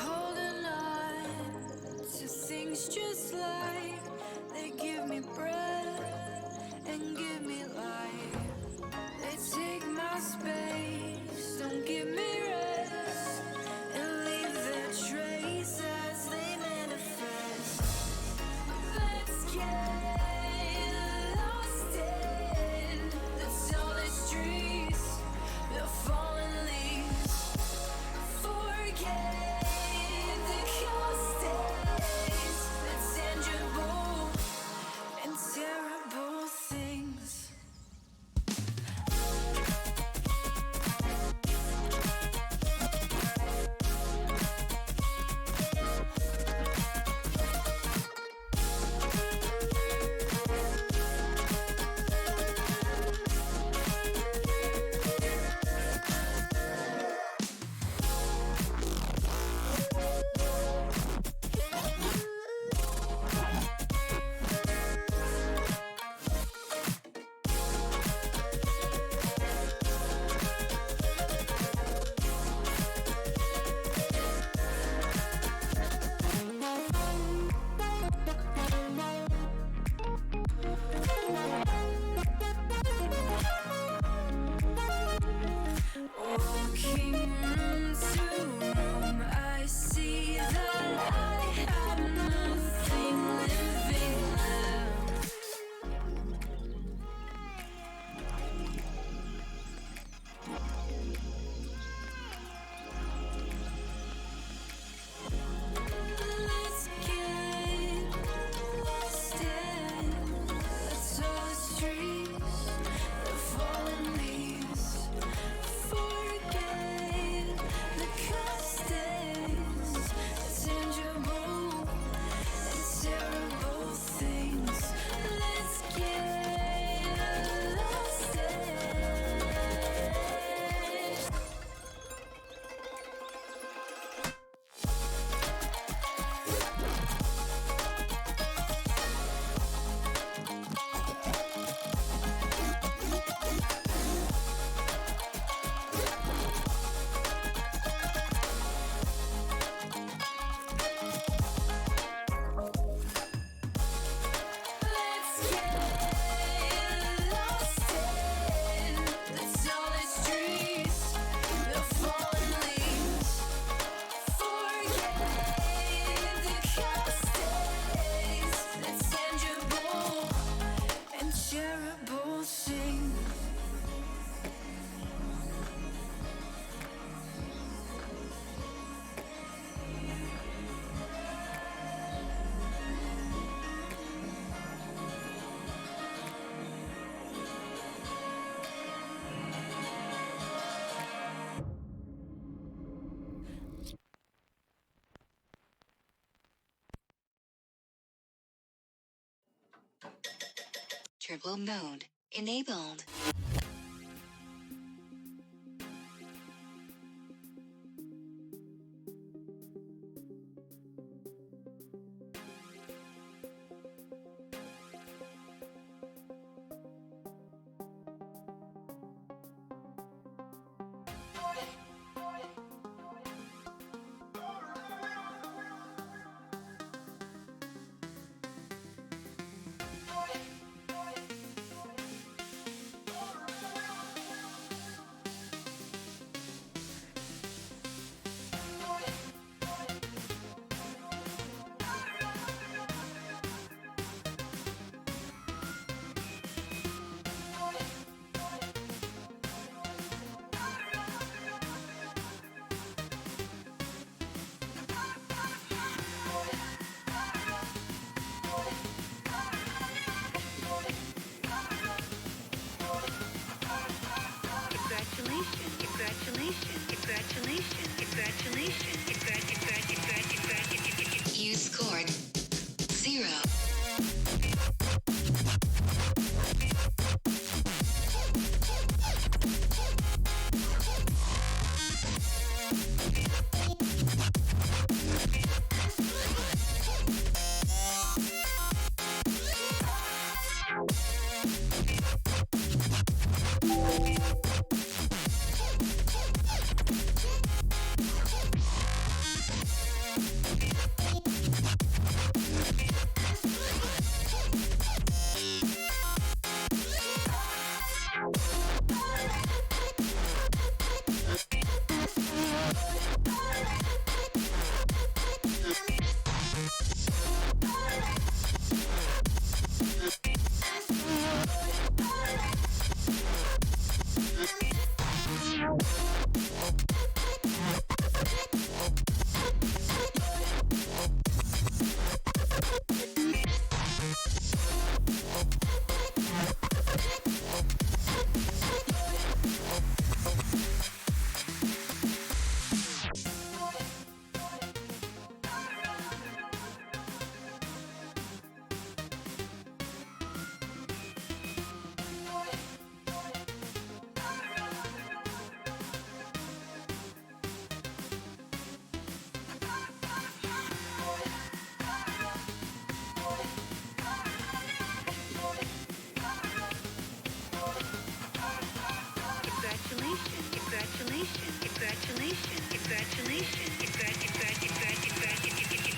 Holding on to things just like they give me breath and give me life. They take my space, don't give me rest, and leave their trace as they manifest. Let's get lost in the tallest trees, the fallen leaves. Forget the cost days, the tangible and terrible things. Walking room to room, I see that I have nothing living left. Let's get lost in the tallest trees, the fallen leaves. Forget the cost days, the tangible and terrible things. Let's get lost in. Let's get lost in the tallest trees, the fallen leaves. Forget the cost days, the tangible and terrible things. Turbo mode enabled.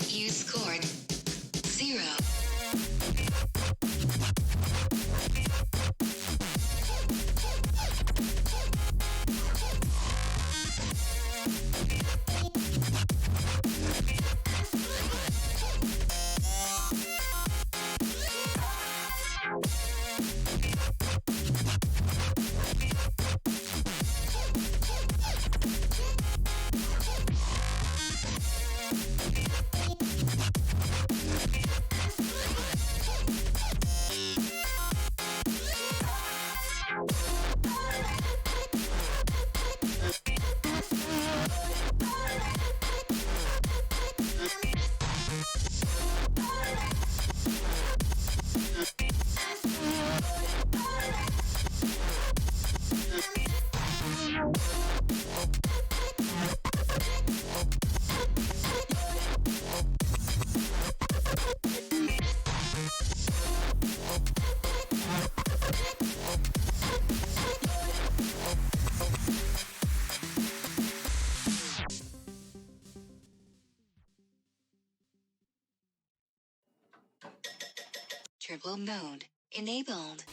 You scored 0. Turbo mode enabled.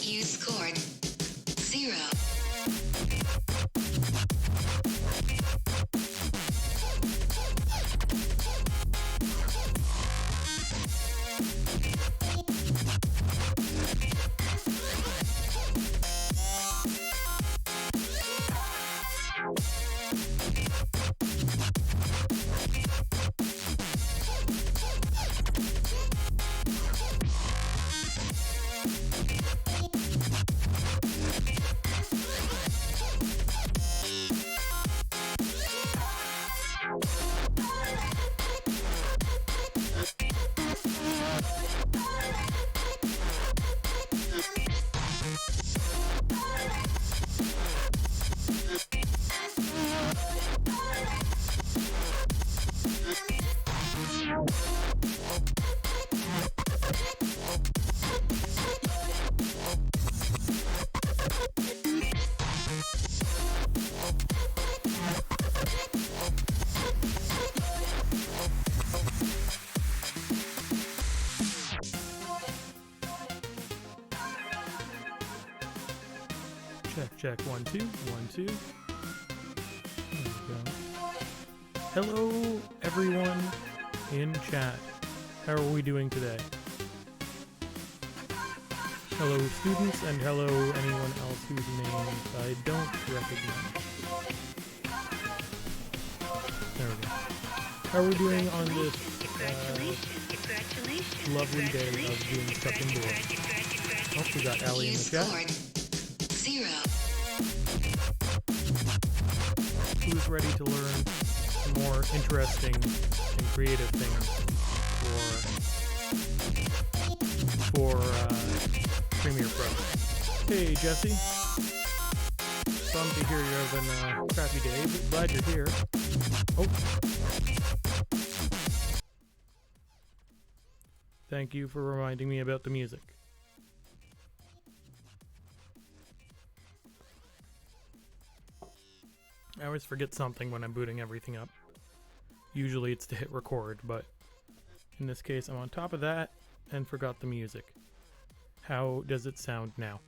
You scored 0. Check, 1 2 1 2. There we go. Hello everyone in chat. How are we doing today? Hello students, and hello anyone else whose names I don't recognize. There we go. How are we doing on this lovely day of being stuck indoors. Oh, we got Allie in You the chat. scored 0. Who's ready to learn some more interesting and creative things for Premiere Pro? Hey, Jesse. Bummed to hear you're having a crappy day, but glad you're here. Oh. Thank you for reminding me about the music. I always forget something when I'm booting everything up. Usually it's to hit record, but in this case I'm on top of that and forgot the music. How does it sound now?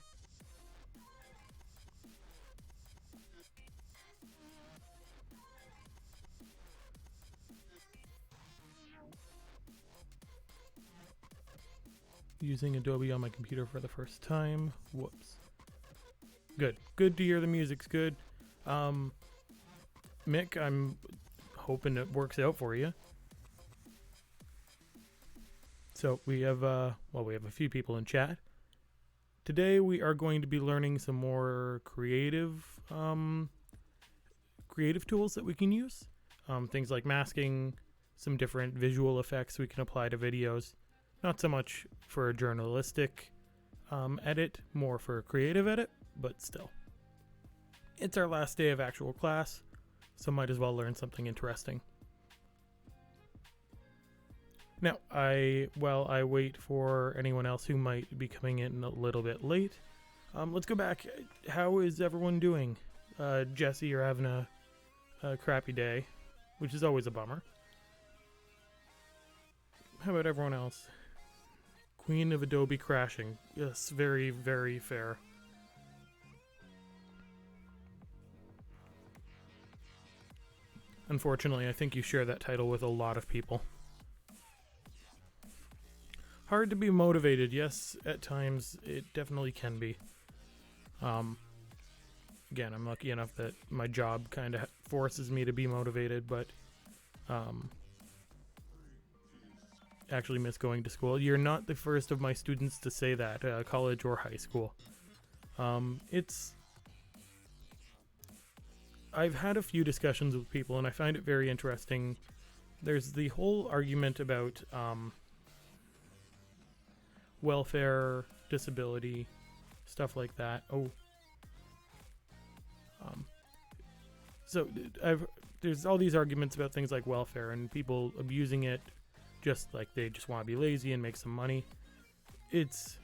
Using Adobe on my computer for the first time. Whoops. Good. Good to hear the music's good. Mick, I'm hoping it works out for you. So we have we have a few people in chat. Today we are going to be learning some more creative tools that we can use. Things like masking, some different visual effects we can apply to videos. Not so much for a journalistic edit, more for a creative edit, but still. It's our last day of actual class, so might as well learn something interesting. Now, while I wait for anyone else who might be coming in a little bit late, let's go back. How is everyone doing? Jesse, you're having a crappy day, which is always a bummer. How about everyone else? Queen of Adobe crashing. Yes, very, very fair. Unfortunately, I think you share that title with a lot of people. Hard to be motivated. Yes, at times it definitely can be. Again, I'm lucky enough that my job kind of forces me to be motivated, but actually miss going to school. You're not the first of my students to say that, college or high school. I've had a few discussions with people, and I find it very interesting. There's the whole argument about welfare, disability, stuff like that. So there's all these arguments about things like welfare and people abusing it, just like they just want to be lazy and make some money. It's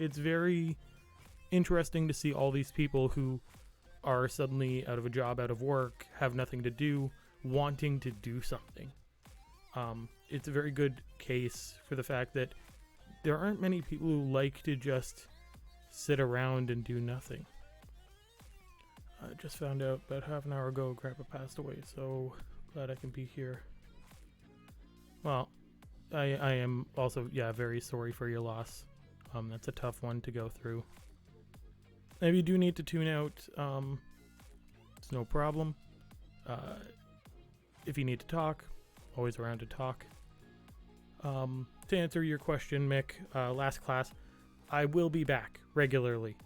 very interesting to see all these people who are suddenly out of a job, out of work, have nothing to do, wanting to do something. It's a very good case for the fact that there aren't many people who like to just sit around and do nothing. I just found out about half an hour ago Grandpa passed away, so glad I can be here. Well, I am also, very sorry for your loss. That's a tough one to go through. If you do need to tune out, it's no problem. If you need to talk, always around to talk. To answer your question, Mick, last class, I will be back regularly.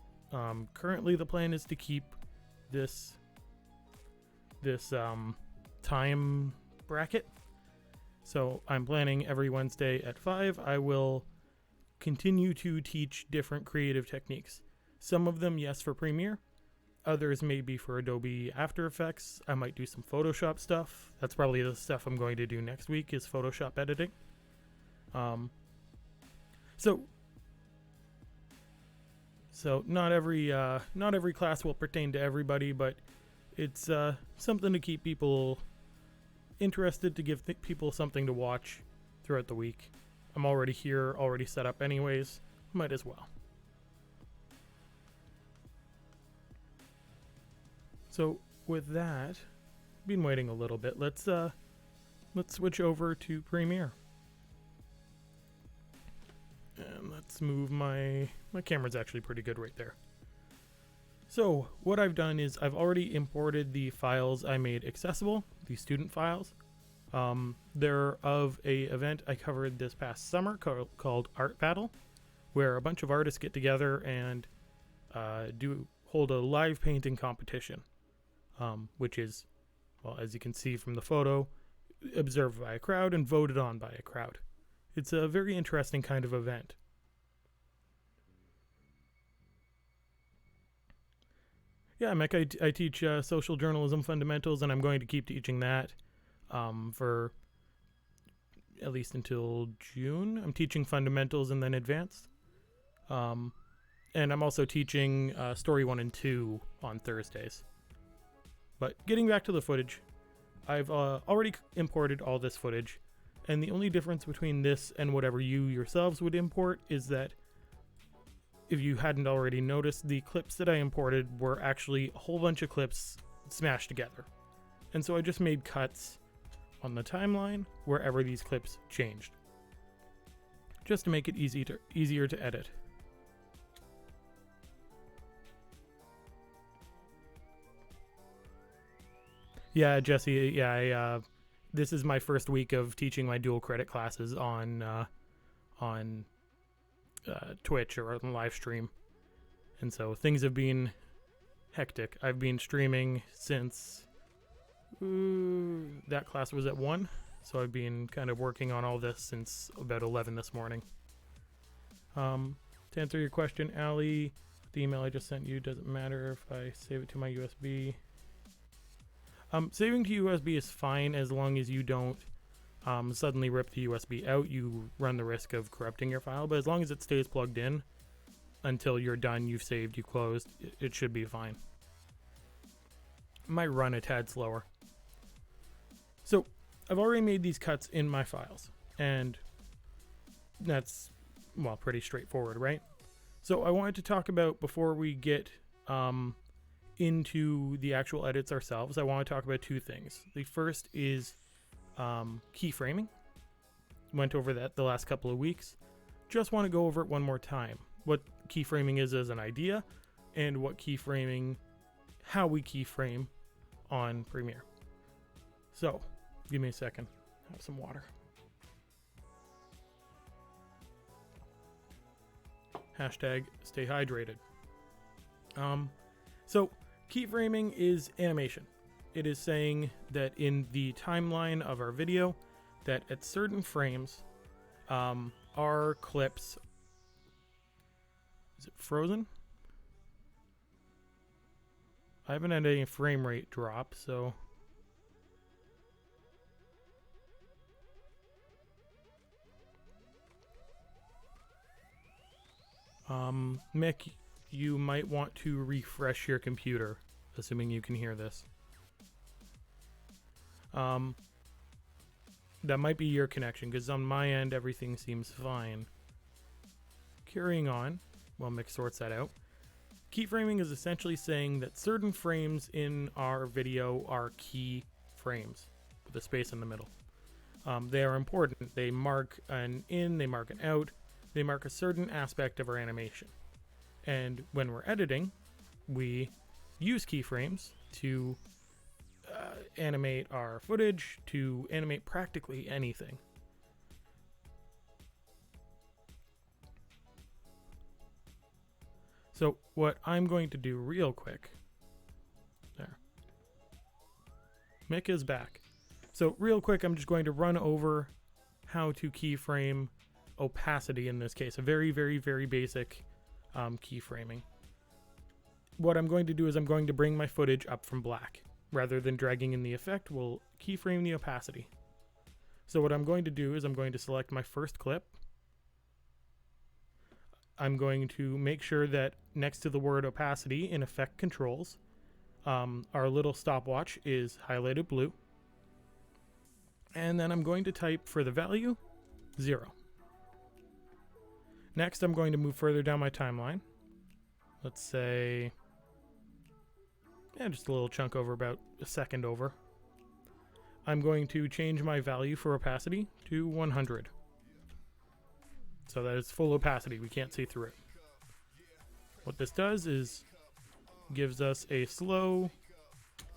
Currently the plan is to keep this time bracket. So I'm planning every Wednesday at 5. I will continue to teach different creative techniques. Some of them, yes, for Premiere. Others may be for Adobe After Effects. I might do some Photoshop stuff. That's probably the stuff I'm going to do next week is Photoshop editing. So not every class will pertain to everybody, but it's something to keep people interested, to give people something to watch throughout the week. I'm already here, already set up anyways. Might as well. So with that, been waiting a little bit. Let's switch over to Premiere. And let's move my camera's actually pretty good right there. So what I've done is I've already imported the files I made accessible, the student files. They're of a event I covered this past summer called Art Battle, where a bunch of artists get together and hold a live painting competition, which is, well, as you can see from the photo, observed by a crowd and voted on by a crowd. It's a very interesting kind of event. Yeah, Mick, I teach social journalism fundamentals, and I'm going to keep teaching that for at least until June. I'm teaching fundamentals and then advanced. And I'm also teaching Story 1 and 2 on Thursdays. But getting back to the footage, I've already imported all this footage, and the only difference between this and whatever you yourselves would import is that, if you hadn't already noticed, the clips that I imported were actually a whole bunch of clips smashed together. And so I just made cuts on the timeline wherever these clips changed, just to make it easier to edit. Yeah, Jesse, this is my first week of teaching my dual credit classes on Twitch or on live stream, and so things have been hectic. I've been streaming since that class was at 1, so I've been kind of working on all this since about 11 this morning. To answer your question, Allie, the email I just sent you doesn't matter if I save it to my USB. Saving to USB is fine as long as you don't suddenly rip the USB out. You run the risk of corrupting your file, but as long as it stays plugged in until you're done, you've saved, you closed, it should be fine. Might run a tad slower. So I've already made these cuts in my files, and that's, well, pretty straightforward, right? So I wanted to talk about, before we get into the actual edits ourselves, I want to talk about two things. The first is keyframing. Went over that the last couple of weeks. Just want to go over it one more time. What keyframing is as an idea, and how we keyframe on Premiere. So, give me a second. Have some water. Hashtag stay hydrated. So keyframing is animation. It is saying that in the timeline of our video, that at certain frames, our clips, is it frozen? I haven't had any frame rate drop, so Mick, you might want to refresh your computer, assuming you can hear this. That might be your connection, because on my end everything seems fine. Carrying on while Mick sorts that out. Keyframing is essentially saying that certain frames in our video are key frames with a space in the middle. They are important. They mark an in, they mark an out, they mark a certain aspect of our animation. And when we're editing, we use keyframes to animate our footage, to animate practically anything. So what I'm going to do real quick, there, Mick is back. So real quick, I'm just going to run over how to keyframe opacity in this case, a very, very, very basic keyframing. What I'm going to do is I'm going to bring my footage up from black. Rather than dragging in the effect, we'll keyframe the opacity. So what I'm going to do is I'm going to select my first clip. I'm going to make sure that next to the word opacity in effect controls, our little stopwatch is highlighted blue. And then I'm going to type for the value 0. Next, I'm going to move further down my timeline. Let's say, just a little chunk over, about a second over. I'm going to change my value for opacity to 100. So that it's full opacity, we can't see through it. What this does is gives us a slow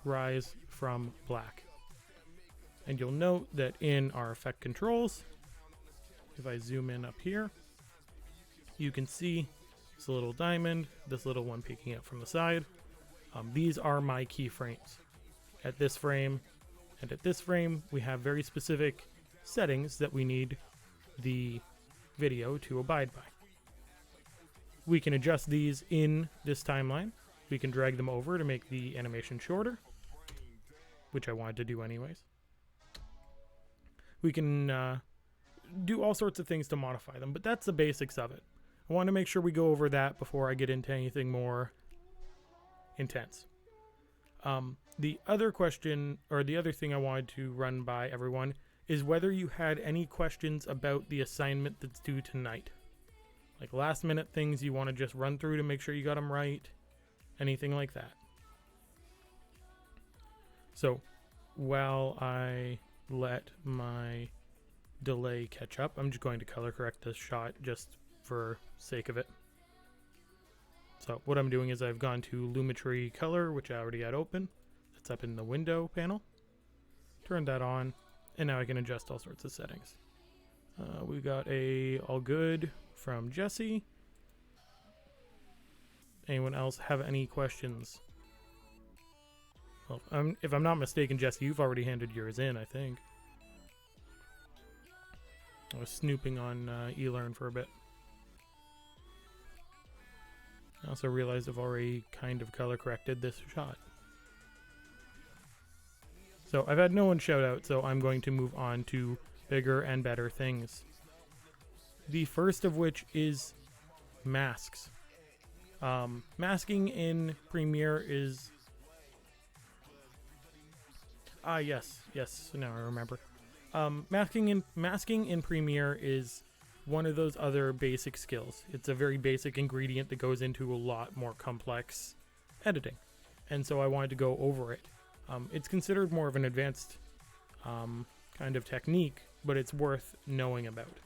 rise from black. And you'll note that in our effect controls, if I zoom in up here, you can see this little diamond, this little one peeking out from the side. These are my keyframes. At this frame and at this frame, we have very specific settings that we need the video to abide by. We can adjust these in this timeline. We can drag them over to make the animation shorter, which I wanted to do anyways. We can do all sorts of things to modify them, but that's the basics of it. I want to make sure we go over that before I get into anything more intense. The other question, or the other thing I wanted to run by everyone, is whether you had any questions about the assignment that's due tonight. Like last minute things you want to just run through to make sure you got them right. Anything like that. So, while I let my delay catch up, I'm just going to color correct this shot just for sake of it. So what I'm doing is I've gone to Lumetri Color, which I already had open. That's up in the window panel. Turned that on, and now I can adjust all sorts of settings. We got a all good from Jesse. Anyone else have any questions? Well, if I'm not mistaken, Jesse, you've already handed yours in, I think. I was snooping on eLearn for a bit. I also realized I've already kind of color corrected this shot. So I've had no one shout out, so I'm going to move on to bigger and better things. The first of which is masks. Masking in Premiere is... yes, now I remember. Masking in Premiere is one of those other basic skills. It's a very basic ingredient that goes into a lot more complex editing. And so I wanted to go over it. It's considered more of an advanced kind of technique, but it's worth knowing about.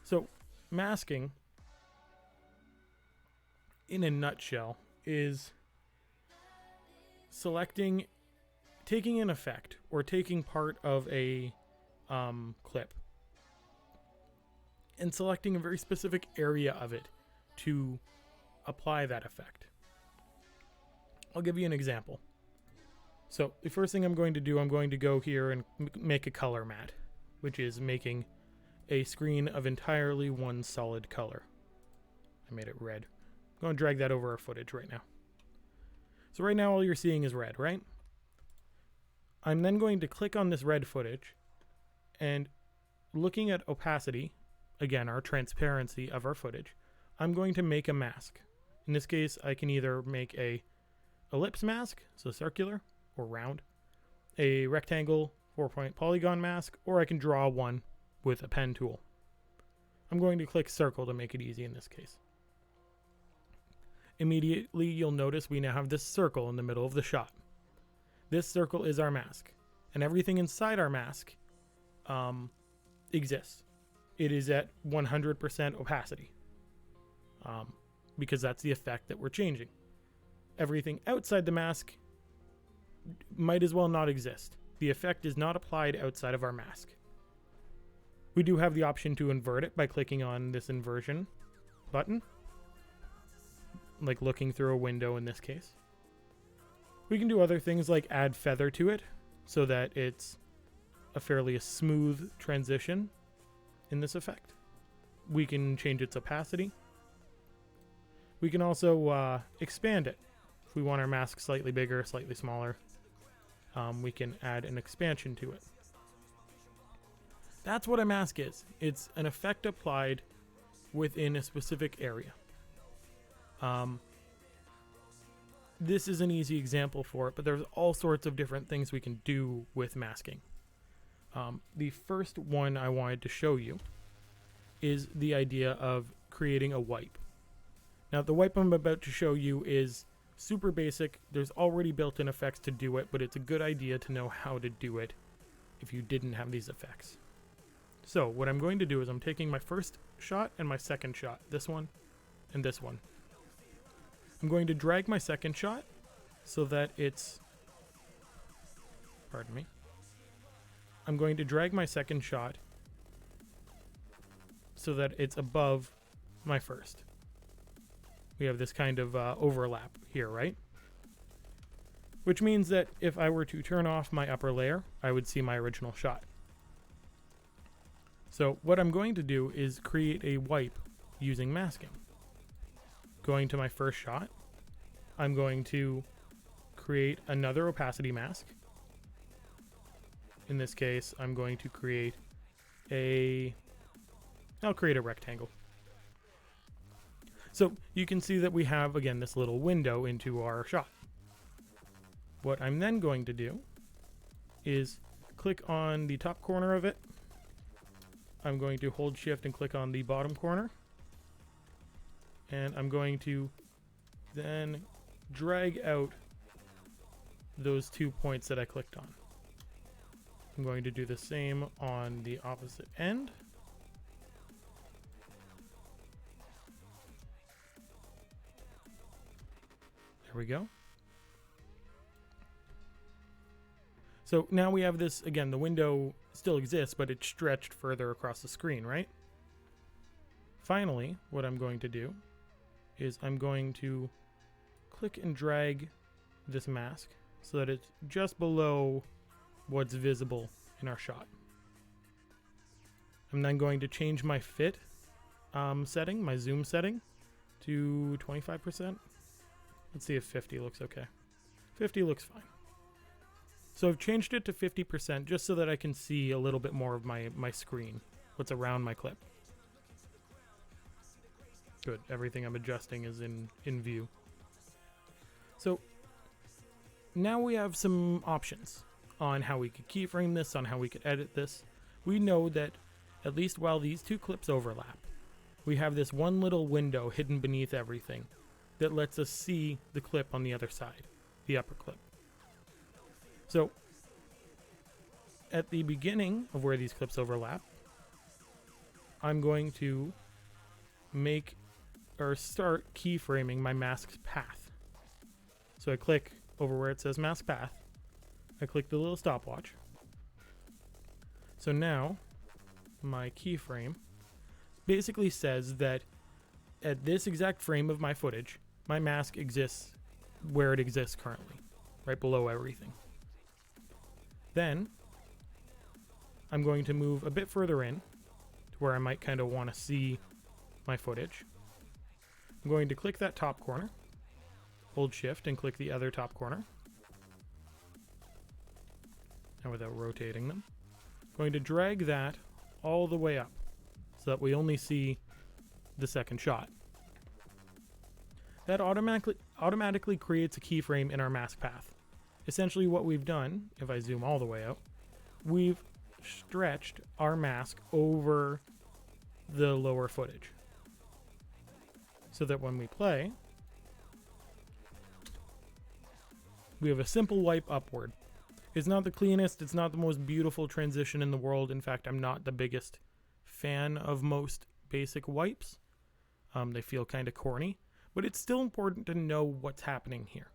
So masking, in a nutshell, is taking an effect or taking part of a clip and selecting a very specific area of it to apply that effect. I'll give you an example. So the first thing I'm going to do, I'm going to go here and make a color matte, which is making a screen of entirely one solid color. I made it red. I'm going to drag that over our footage right now. So right now all you're seeing is red, right? I'm then going to click on this red footage, and looking at opacity, again, our transparency of our footage, I'm going to make a mask. In this case, I can either make a ellipse mask, so circular or round, a rectangle 4-point polygon mask, or I can draw one with a pen tool. I'm going to click circle to make it easy in this case. Immediately, you'll notice we now have this circle in the middle of the shot. This circle is our mask, and everything inside our mask exists. It is at 100% opacity, because that's the effect that we're changing. Everything outside the mask might as well not exist. The effect is not applied outside of our mask. We do have the option to invert it by clicking on this inversion button, like looking through a window in this case. We can do other things like add feather to it so that it's a fairly smooth transition in this effect. We can change its opacity. We can also expand it. If we want our mask slightly bigger, slightly smaller, we can add an expansion to it. That's what a mask is. It's an effect applied within a specific area. This is an easy example for it, but there's all sorts of different things we can do with masking. The first one I wanted to show you is the idea of creating a wipe. Now, the wipe I'm about to show you is super basic. There's already built-in effects to do it, but it's a good idea to know how to do it if you didn't have these effects. So what I'm going to do is I'm taking my first shot and my second shot, this one and this one. I'm going to drag my second shot so that it's, pardon me, I'm going to drag my second shot so that it's above my first. We have this kind of overlap here, right? Which means that if I were to turn off my upper layer, I would see my original shot. So what I'm going to do is create a wipe using masking. Going to my first shot, I'm going to create another opacity mask. In this case, I'm going to create I'll create a rectangle. So you can see that we have, again, this little window into our shot. What I'm then going to do is click on the top corner of it. I'm going to hold shift and click on the bottom corner. And I'm going to then drag out those 2 points that I clicked on. I'm going to do the same on the opposite end. There we go. So now we have this, again, the window still exists, but it's stretched further across the screen, right? Finally, what I'm going to do is I'm going to click and drag this mask so that it's just below what's visible in our shot. I'm then going to change my fit setting, my zoom setting, to 25%. Let's see if 50 looks okay. 50 looks fine. So I've changed it to 50% just so that I can see a little bit more of my screen, what's around my clip. Good, everything I'm adjusting is in view. So now we have some options on how we could keyframe this, on how we could edit this. We know that at least while these two clips overlap, we have this one little window hidden beneath everything that lets us see the clip on the other side, the upper clip. So at the beginning of where these clips overlap, I'm going to make or start keyframing my mask's path. So I click over where it says mask path. I click the little stopwatch. So now my keyframe basically says that at this exact frame of my footage, my mask exists where it exists currently, right below everything. Then I'm going to move a bit further in to where I might kind of want to see my footage. I'm going to click that top corner, hold shift and click the other top corner. And without rotating them, I'm going to drag that all the way up so that we only see the second shot. That automatically creates a keyframe in our mask path. Essentially what we've done, if I zoom all the way out, we've stretched our mask over the lower footage. So that when we play, we have a simple wipe upward. It's not the cleanest, it's not the most beautiful transition in the world. In fact, I'm not the biggest fan of most basic wipes. They feel kind of corny, but it's still important to know what's happening here,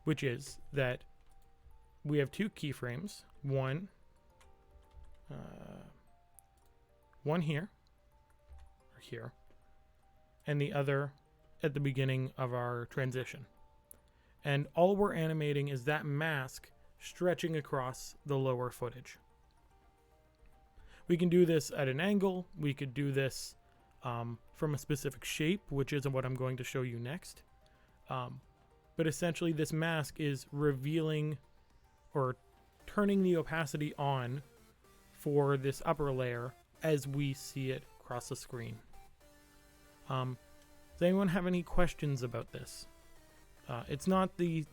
which is that we have two keyframes, one here, or here, and the other at the beginning of our transition. And all we're animating is that mask stretching across the lower footage. We can do this at an angle. We could do this from a specific shape, which is what I'm going to show you next. But essentially this mask is revealing or turning the opacity on for this upper layer as we see it across the screen. Does anyone have any questions about this? It's not the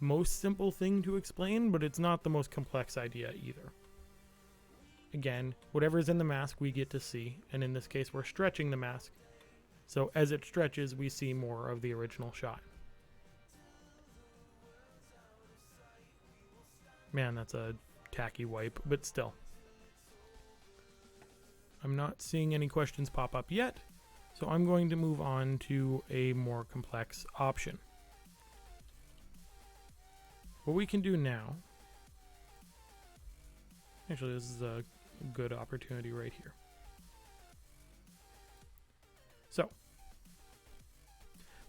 most simple thing to explain, but it's not the most complex idea either. Again, whatever's in the mask we get to see, and in this case we're stretching the mask, so as it stretches we see more of the original shot. Man, that's a tacky wipe, but still. I'm not seeing any questions pop up yet, so I'm going to move on to a more complex option. What we can do now Actually, this is a good opportunity right here. So,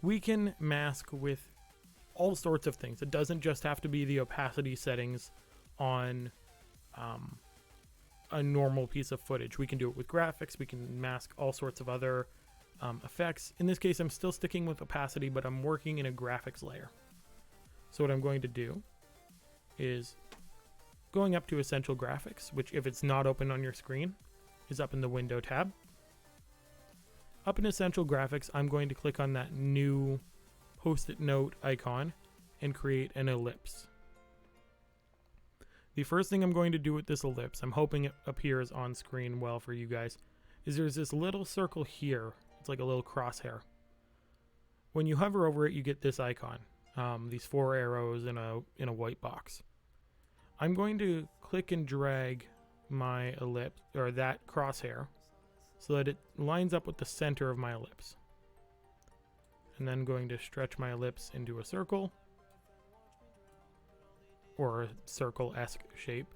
we can mask with all sorts of things. It doesn't just have to be the opacity settings on a normal piece of footage. We can do it with graphics. We can mask all sorts of other effects. In this case, I'm still sticking with opacity, but I'm working in a graphics layer. So what I'm going to do is going up to Essential Graphics, which if it's not open on your screen, is up in the Window tab. Up in Essential Graphics, I'm going to click on that new Post-it note icon and create an ellipse. The first thing I'm going to do with this ellipse, I'm hoping it appears on screen well for you guys, is there's this little circle here. It's like a little crosshair. When you hover over it, you get this icon, these 4 arrows in a white box. I'm going to click and drag my ellipse, or that crosshair, so that it lines up with the center of my ellipse. And then I'm going to stretch my ellipse into a circle, or a circle-esque shape,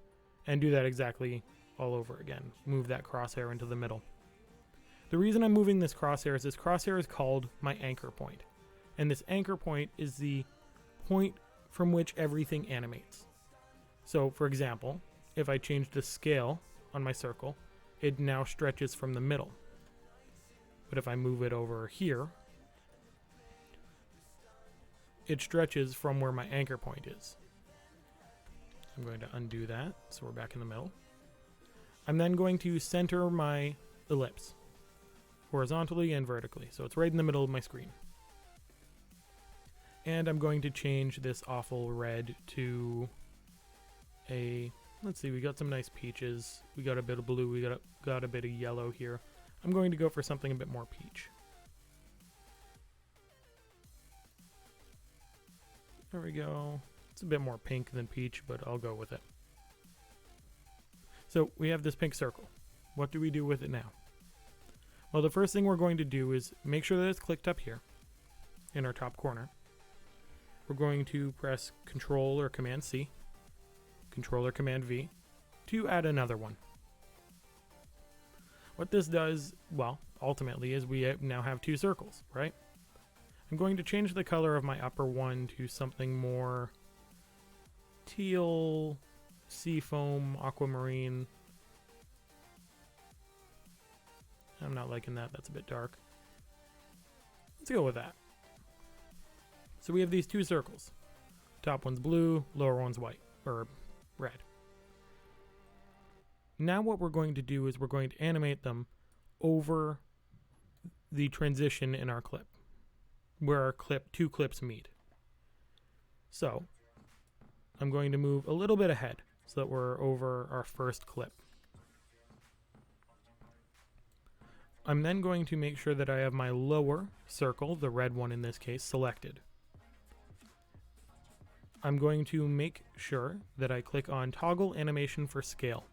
and do that exactly all over again. Move that crosshair into the middle. The reason I'm moving this crosshair is called my anchor point. And this anchor point is the point from which everything animates. So, for example, if I change the scale on my circle, it now stretches from the middle. But if I move it over here, it stretches from where my anchor point is. I'm going to undo that, so we're back in the middle. I'm then going to center my ellipse, horizontally and vertically, so it's right in the middle of my screen. And I'm going to change this awful red to a, let's see, we got some nice peaches, we got a bit of blue, we got a bit of yellow here. I'm going to go for something a bit more peach. There we go. It's a bit more pink than peach, but I'll go with it. So we have this pink circle. What do we do with it now? Well, the first thing we're going to do is make sure that it's clicked up here in our top corner. We're going to press Control or Command C, Control or Command V to add another one. What this does, well, ultimately is we now have 2 circles, right? I'm going to change the color of my upper one to something more teal, seafoam, aquamarine. I'm not liking that. That's a bit dark. Let's go with that. So we have these 2 circles. Top one's blue, lower one's white, or red. Now what we're going to do is we're going to animate them over the transition in our clip, where our 2 clips meet. So I'm going to move a little bit ahead so that we're over our first clip. I'm then going to make sure that I have my lower circle, the red one in this case, selected. I'm going to make sure that I click on Toggle Animation for Scale.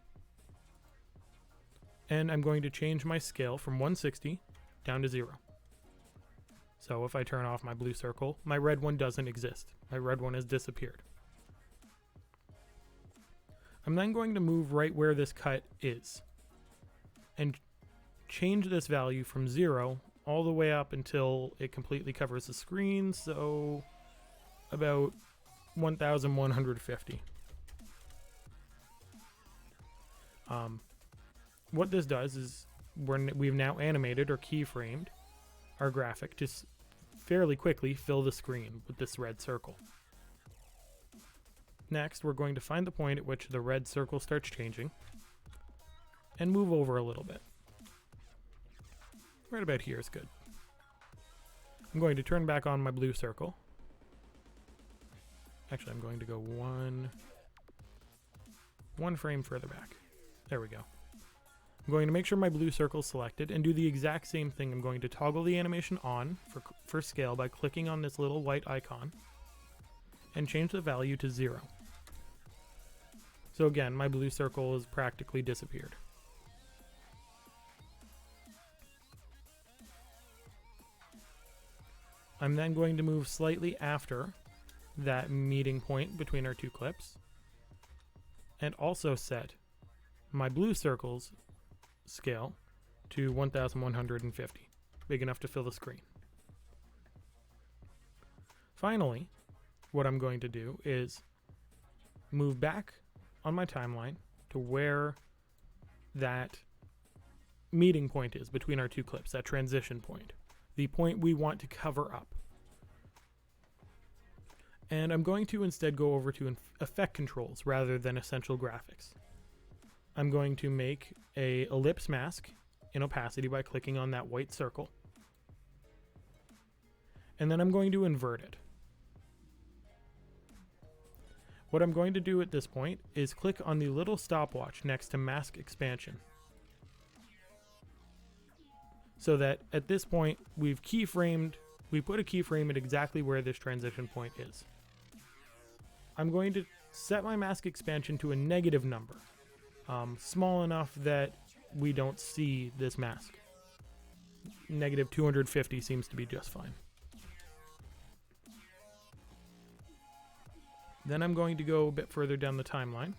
And I'm going to change my scale from 160 down to 0. So if I turn off my blue circle, my red one doesn't exist. My red one has disappeared. I'm then going to move right where this cut is and change this value from 0 all the way up until it completely covers the screen, so about 1150. What this does is we've now animated or keyframed our graphic to fairly quickly fill the screen with this red circle. Next, we're going to find the point at which the red circle starts changing and move over a little bit. Right about here is good. I'm going to turn back on my blue circle. Actually, I'm going to go one frame further back. There we go. I'm going to make sure my blue circle is selected and do the exact same thing. I'm going to toggle the animation on for scale by clicking on this little white icon and change the value to 0. So again, my blue circle has practically disappeared. I'm then going to move slightly after that meeting point between our 2 clips and also set my blue circles scale to 1150, big enough to fill the screen. Finally, what I'm going to do is move back on my timeline to where that meeting point is between our two clips, that transition point, the point we want to cover up. And I'm going to instead go over to effect controls rather than essential graphics. I'm going to make a ellipse mask in opacity by clicking on that white circle. And then I'm going to invert it. What I'm going to do at this point is click on the little stopwatch next to mask expansion. So that at this point we put a keyframe at exactly where this transition point is. I'm going to set my mask expansion to a negative number, small enough that we don't see this mask. Negative 250 seems to be just fine. Then I'm going to go a bit further down the timeline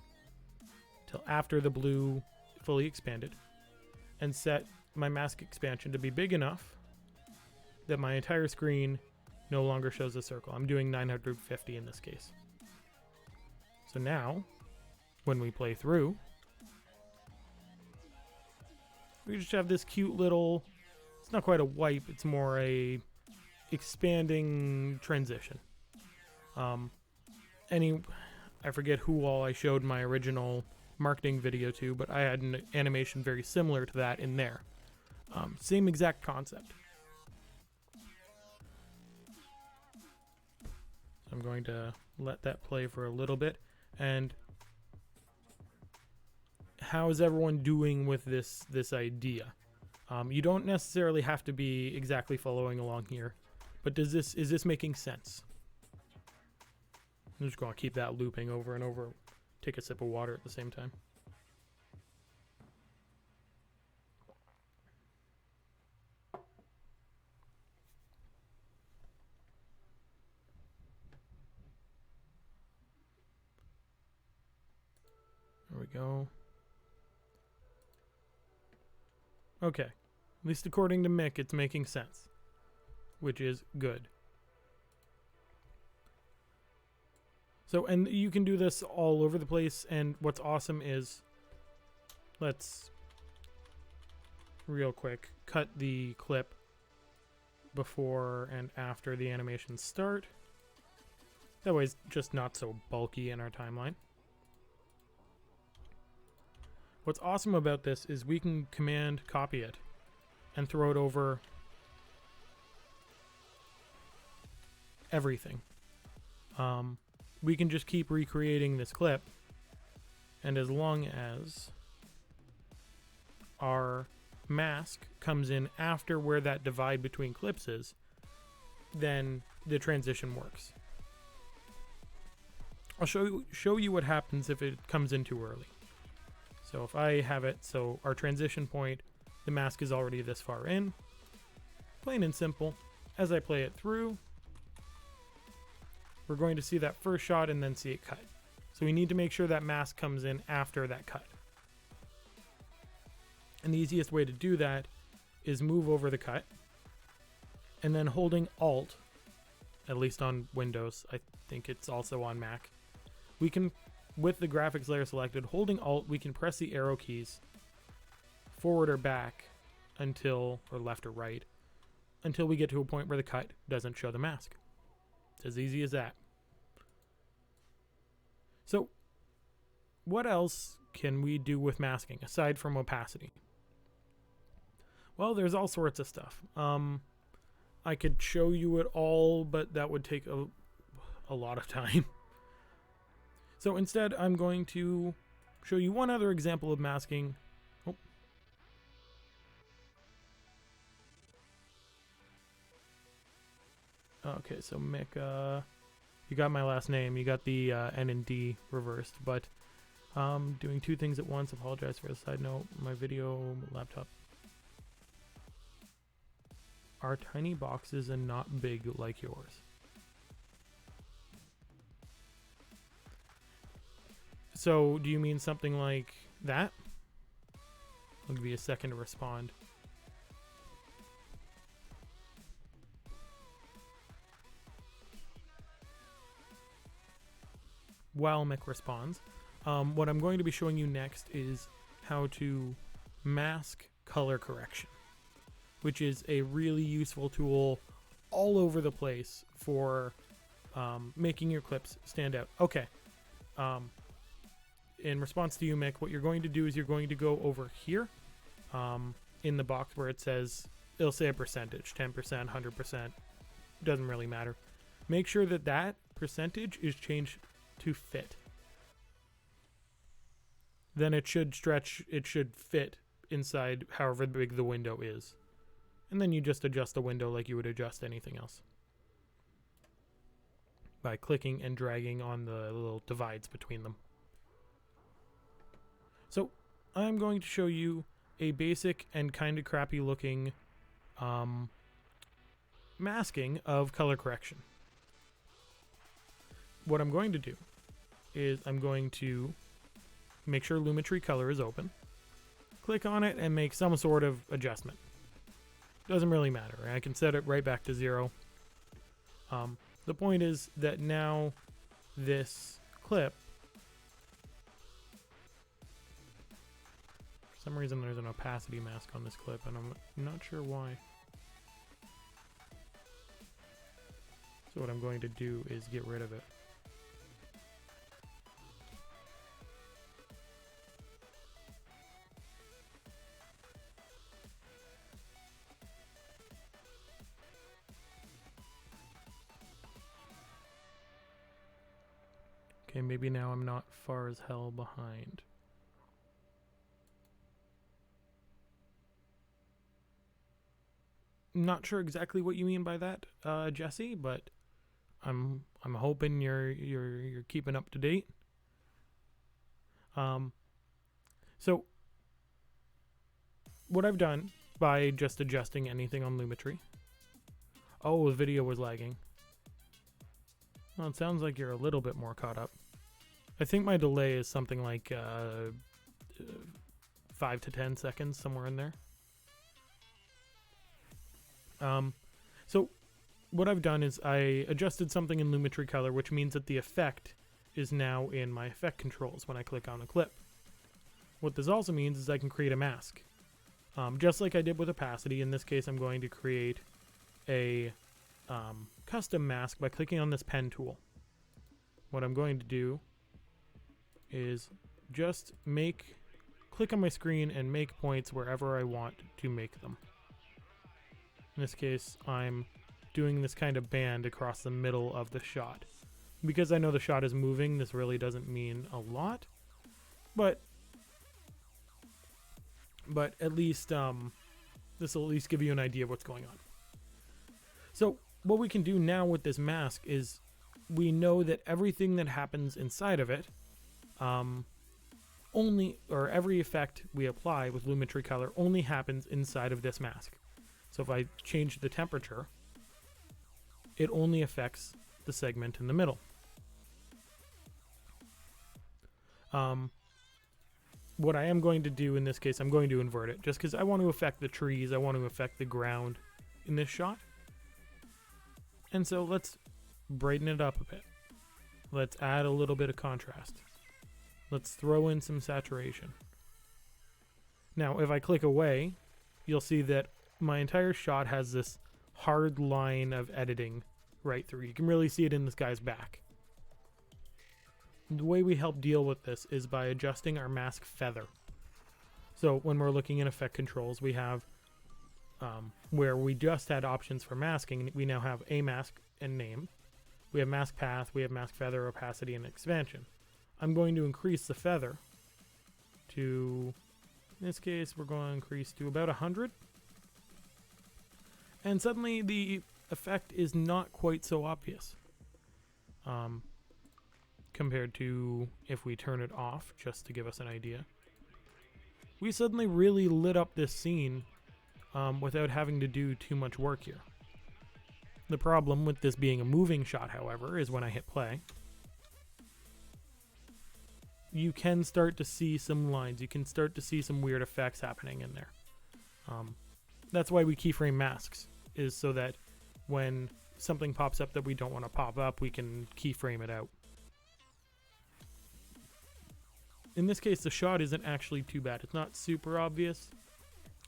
till after the blue fully expanded and set my mask expansion to be big enough that my entire screen no longer shows a circle. I'm doing 950 in this case. So now, when we play through, we just have this cute little, it's not quite a wipe, it's more a expanding transition. I forget who all I showed my original marketing video to, but I had an animation very similar to that in there. Same exact concept. So I'm going to let that play for a little bit. And how is everyone doing with this idea? You don't necessarily have to be exactly following along here, but is this making sense? I'm just going to keep that looping over and over. Take a sip of water at the same time. There we go. Okay. At least according to Mick, it's making sense, which is good. So, and you can do this all over the place, and what's awesome is, let's real quick cut the clip before and after the animations start. That way it's just not so bulky in our timeline. What's awesome about this is we can command copy it and throw it over everything. We can just keep recreating this clip, and as long as our mask comes in after where that divide between clips is, then the transition works. I'll show you what happens if it comes in too early. So if I have it so our transition point, the mask is already this far in, plain and simple, as I play it through, we're going to see that first shot and then see it cut. So we need to make sure that mask comes in after that cut. And the easiest way to do that is move over the cut and then holding Alt, at least on Windows, I think it's also on Mac, we can, with the graphics layer selected, holding Alt, we can press the arrow keys forward or back until, or left or right, until we get to a point where the cut doesn't show the mask. It's as easy as that. So, what else can we do with masking aside from opacity? Well, there's all sorts of stuff. I could show you it all, but that would take a lot of time. So instead, I'm going to show you one other example of masking. Oh. Okay, so Mick, you got my last name. You got the N and D reversed, but doing two things at once. Apologize for the side note. My video laptop. Are tiny boxes and not big like yours? So, do you mean something like that? I'll give you a second to respond. While Mick responds, what I'm going to be showing you next is how to mask color correction, which is a really useful tool all over the place for making your clips stand out. Okay. In response to you, Mick, what you're going to do is you're going to go over here in the box where it says, it'll say a percentage, 10%, 100%, doesn't really matter. Make sure that that percentage is changed to fit. Then it should stretch, it should fit inside however big the window is. And then you just adjust the window like you would adjust anything else, by clicking and dragging on the little divides between them. So I'm going to show you a basic and kind of crappy looking masking of color correction. What I'm going to do is I'm going to make sure Lumetri Color is open, click on it, and make some sort of adjustment. Doesn't really matter. I can set it right back to 0. The point is that now this clip, for some reason there's an opacity mask on this clip, and I'm not sure why. So what I'm going to do is get rid of it. Okay, maybe now I'm not far as hell behind. Not sure exactly what you mean by that, Jesse, but I'm hoping you're keeping up to date. So what I've done by just adjusting anything on Lumetri. Oh, the video was lagging. Well, it sounds like you're a little bit more caught up. I think my delay is something like 5 to 10 seconds, somewhere in there. So what I've done is I adjusted something in Lumetri Color, which means that the effect is now in my effect controls when I click on a clip. What this also means is I can create a mask. Just like I did with opacity, in this case I'm going to create a custom mask by clicking on this pen tool. What I'm going to do is just click on my screen and make points wherever I want to make them. In this case, I'm doing this kind of band across the middle of the shot. Because I know the shot is moving, this really doesn't mean a lot, but at least this will at least give you an idea of what's going on. So what we can do now with this mask is we know that everything that happens inside of it, every effect we apply with Lumetri Color only happens inside of this mask. So if I change the temperature, it only affects the segment in the middle. What I am going to do in this case, I'm going to invert it, just because I want to affect the trees, I want to affect the ground in this shot. And so let's brighten it up a bit. Let's add a little bit of contrast. Let's throw in some saturation. Now, if I click away, you'll see that my entire shot has this hard line of editing right through. You can really see it in this guy's back. The way we help deal with this is by adjusting our mask feather. So when we're looking in effect controls, we have where we just had options for masking, we now have a mask and name. We have mask path, we have mask feather, opacity, and expansion. I'm going to increase the feather to, in this case, we're going to increase to about 100. And suddenly the effect is not quite so obvious. Compared to if we turn it off, just to give us an idea. We suddenly really lit up this scene without having to do too much work here. The problem with this being a moving shot, however, is when I hit play, you can start to see some lines. You can start to see some weird effects happening in there. That's why we keyframe masks, is so that when something pops up that we don't want to pop up, we can keyframe it out. In this case, the shot isn't actually too bad. It's not super obvious,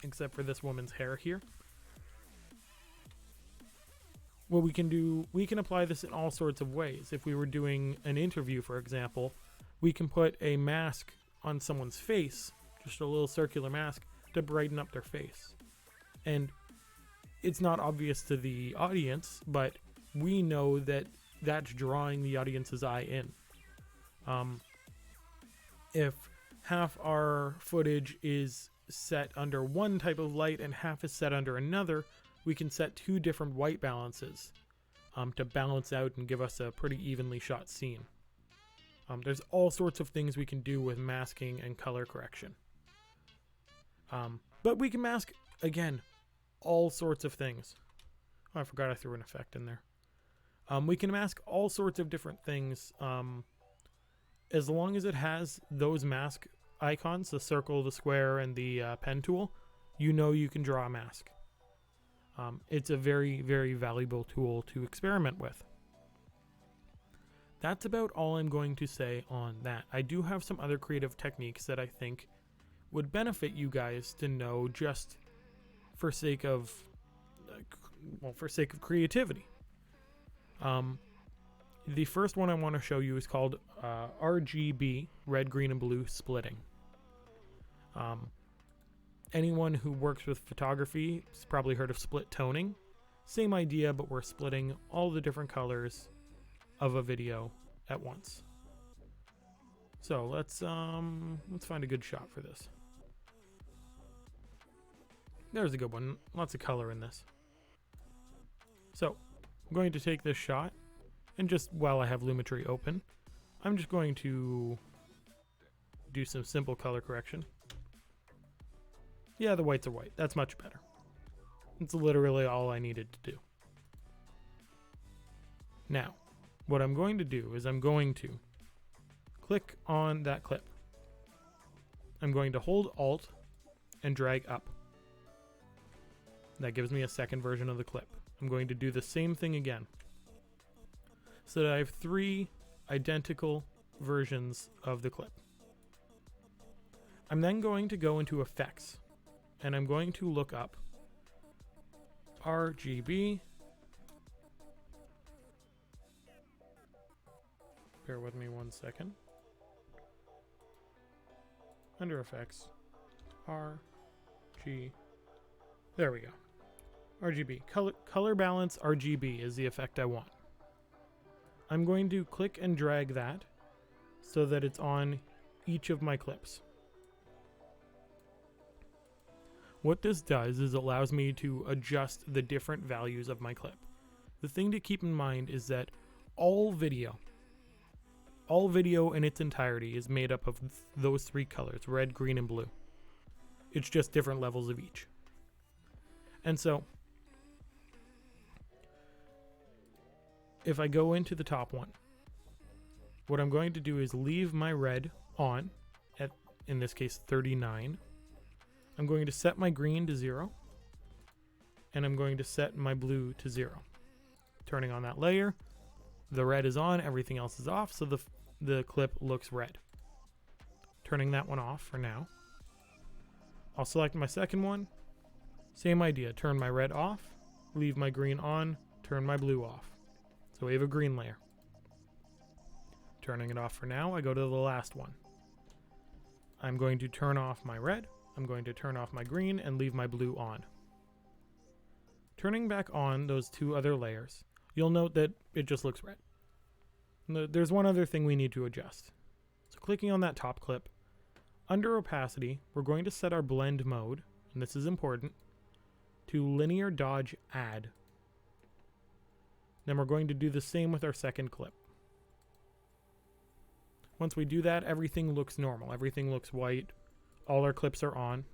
except for this woman's hair here. What we can do, we can apply this in all sorts of ways. If we were doing an interview, for example, we can put a mask on someone's face, just a little circular mask, to brighten up their face. And it's not obvious to the audience, but we know that that's drawing the audience's eye in. If half our footage is set under one type of light and half is set under another, we can set two different white balances to balance out and give us a pretty evenly shot scene. There's all sorts of things we can do with masking and color correction. But we can mask, again, all sorts of things. Oh, I forgot I threw an effect in there. We can mask all sorts of different things as long as it has those mask icons, the circle, the square, and the pen tool. You know you can draw a mask. It's a very, very valuable tool to experiment with. That's about all I'm going to say on that. I do have some other creative techniques that I think would benefit you guys to know, just for sake of, creativity. The first one I want to show you is called RGB, red, green, and blue splitting. Anyone who works with photography has probably heard of split toning. Same idea, but we're splitting all the different colors of a video at once. So let's find a good shot for this. There's a good one. Lots of color in this. So I'm going to take this shot, and just while I have Lumetri open, I'm just going to do some simple color correction. Yeah, the whites are white. That's much better. It's literally all I needed to do. Now, what I'm going to do is I'm going to click on that clip. I'm going to hold Alt and drag up. That gives me a second version of the clip. I'm going to do the same thing again, so that I have three identical versions of the clip. I'm then going to go into Effects, and I'm going to look up RGB. Bear with me 1 second. Under Effects, RG. There we go. RGB. Color balance RGB is the effect I want. I'm going to click and drag that so that it's on each of my clips. What this does is allows me to adjust the different values of my clip. The thing to keep in mind is that all video in its entirety is made up of those three colors, red, green, and blue. It's just different levels of each. And so, if I go into the top one, what I'm going to do is leave my red on at, in this case, 39. I'm going to set my green to 0, and I'm going to set my blue to 0. Turning on that layer, the red is on, everything else is off, so the clip looks red. Turning that one off for now. I'll select my second one. Same idea, turn my red off, leave my green on, turn my blue off. So we have a green layer. Turning it off for now, I go to the last one. I'm going to turn off my red, I'm going to turn off my green, and leave my blue on. Turning back on those two other layers, you'll note that it just looks red. There's one other thing we need to adjust. So clicking on that top clip, under opacity, we're going to set our blend mode, and this is important, to linear dodge add. Then we're going to do the same with our second clip. Once we do that, everything looks normal. Everything looks white. All our clips are on.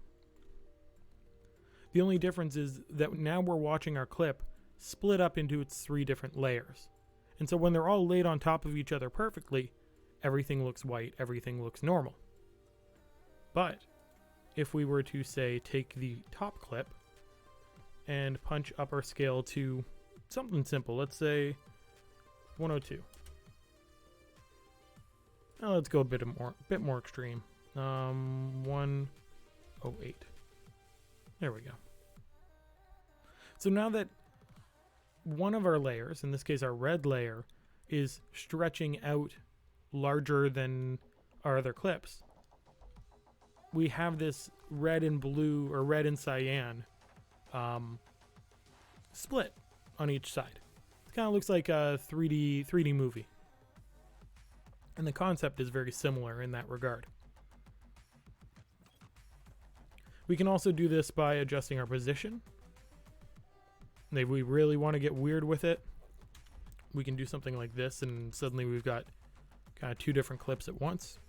The only difference is that now we're watching our clip split up into its three different layers. And so when they're all laid on top of each other perfectly, everything looks white, everything looks normal. But if we were to say take the top clip and punch up our scale to something simple, let's say 102. Now let's go a bit more extreme. 108. There we go. So now that one of our layers, in this case our red layer, is stretching out larger than our other clips, we have this red and blue, or red and cyan, split on each side. It kind of looks like a 3D movie. And the concept is very similar in that regard. We can also do this by adjusting our position. And if we really want to get weird with it, we can do something like this, and suddenly we've got kind of two different clips at once.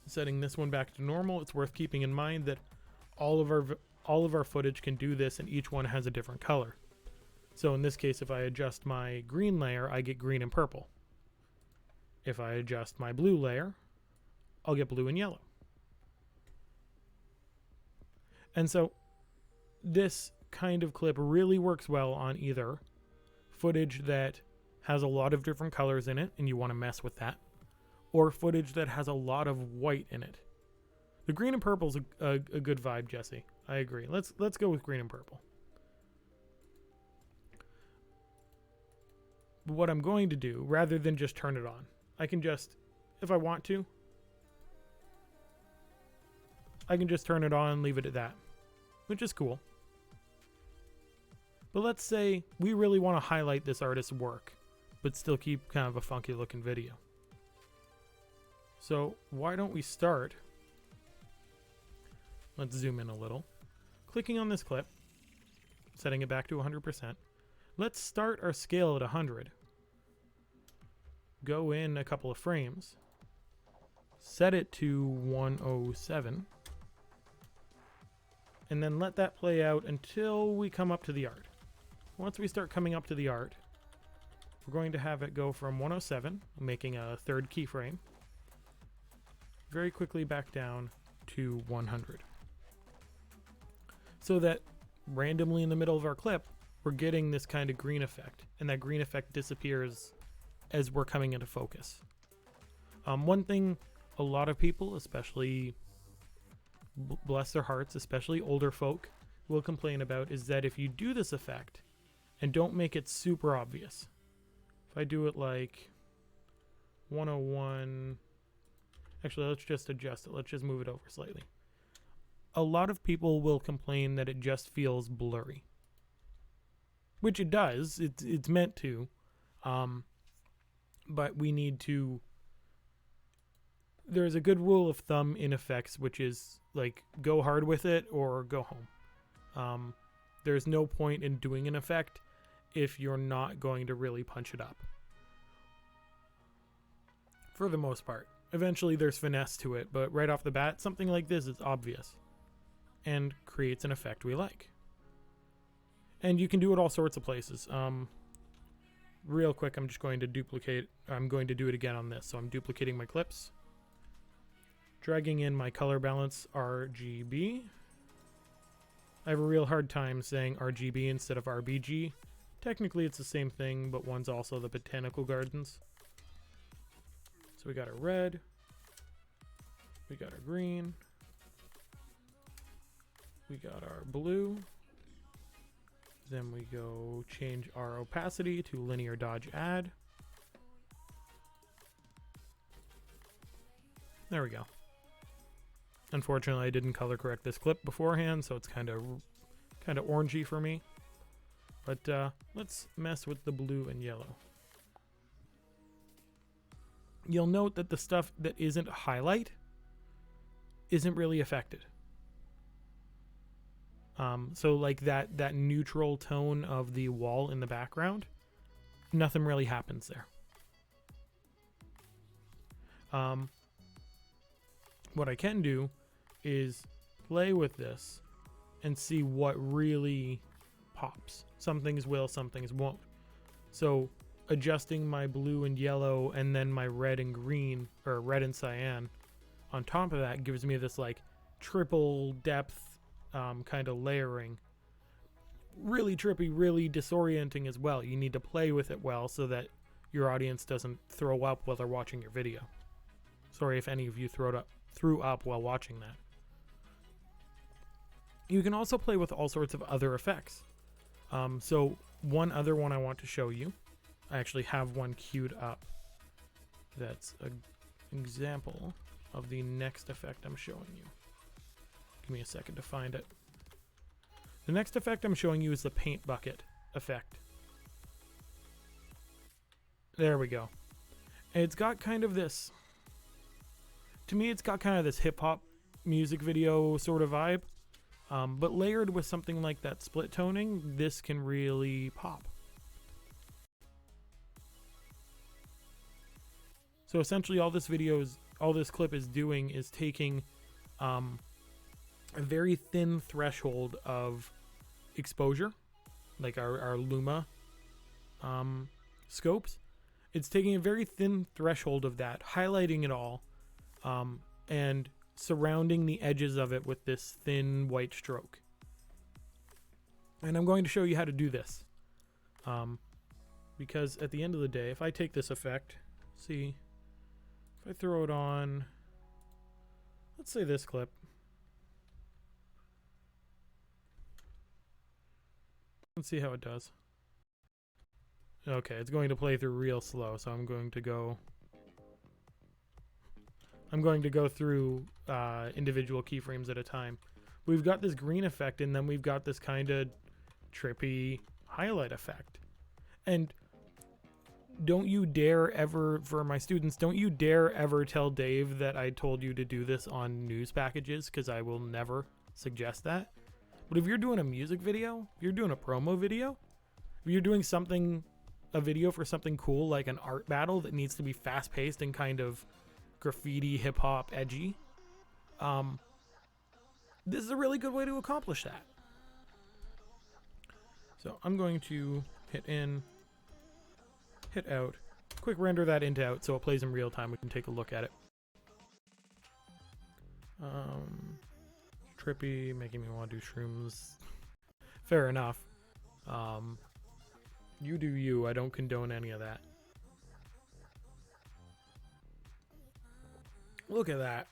Setting this one back to normal, it's worth keeping in mind that all of our footage can do this, and each one has a different color. So in this case, if I adjust my green layer, I get green and purple. If I adjust my blue layer, I'll get blue and yellow. And so this kind of clip really works well on either footage that has a lot of different colors in it and you want to mess with that, or footage that has a lot of white in it. The green and purple is a good vibe, Jesse. I agree. Let's go with green and purple. But what I'm going to do, rather than just turn it on, I can just, if I want to, I can just turn it on and leave it at that, which is cool. But let's say we really want to highlight this artist's work, but still keep kind of a funky looking video. So why don't we start, let's zoom in a little, clicking on this clip, setting it back to 100%. Let's start our scale at 100. Go in a couple of frames, set it to 107, and then let that play out until we come up to the art. Once we start coming up to the art, we're going to have it go from 107, making a third keyframe, very quickly back down to 100. So that randomly in the middle of our clip, we're getting this kind of green effect, and that green effect disappears as we're coming into focus. One thing a lot of people, especially, bless their hearts, especially older folk, will complain about is that if you do this effect and don't make it super obvious, if I do it like 101, actually let's just adjust it, let's just move it over slightly. A lot of people will complain that it just feels blurry, which it does, it's meant to, but we need to, there's a good rule of thumb in effects, which is like go hard with it or go home. There's no point in doing an effect if you're not going to really punch it up, for the most part. Eventually there's finesse to it, but right off the bat, something like this is obvious and creates an effect we like. And you can do it all sorts of places. Real quick, I'm going to do it again on this. So I'm duplicating my clips, dragging in my color balance RGB. I have a real hard time saying RGB instead of RBG. Technically it's the same thing, but one's also the botanical gardens. So we got our red, we got our green, we got our blue. Then we go change our opacity to linear dodge add. There we go. Unfortunately, I didn't color correct this clip beforehand, so it's kind of orangey for me. But let's mess with the blue and yellow. You'll note that the stuff that isn't highlight isn't really affected. So like that neutral tone of the wall in the background, nothing really happens there. What I can do is play with this and see what really pops. Some things will, some things won't. So adjusting my blue and yellow and then my red and green, or red and cyan on top of that gives me this like triple depth kind of layering. Really trippy, really disorienting as well. You need to play with it well so that your audience doesn't throw up while they're watching your video. Sorry if any of you threw up while watching that. You can also play with all sorts of other effects. So one other one I want to show you, I actually have one queued up. That's an example of the next effect I'm showing you. Give me a second to find it. The next effect I'm showing you is the paint bucket effect. There we go. And it's got kind of this, to me it's got kind of this hip-hop music video sort of vibe. But layered with something like that split toning, this can really pop. So essentially all this clip is doing is taking a very thin threshold of exposure, like our Luma scopes. It's taking a very thin threshold of that, highlighting it all, and surrounding the edges of it with this thin white stroke. And I'm going to show you how to do this. Because at the end of the day, if I take this effect, see, if I throw it on, let's say this clip. Let's see how it does. Okay, it's going to play through real slow, so I'm going to go through individual keyframes at a time. We've got this green effect, and then we've got this kind of trippy highlight effect. And don't you dare ever, for my students, don't you dare ever tell Dave that I told you to do this on news packages, because I will never suggest that. But if you're doing a music video, if you're doing a promo video, if you're doing a video for something cool like an art battle that needs to be fast-paced and kind of graffiti, hip-hop, edgy, this is a really good way to accomplish that. So I'm going to hit in, hit out, quick render that into out so it plays in real time. We can take a look at it. Trippy, making me want to do shrooms. Fair enough. You do you. I don't condone any of that. Look at that.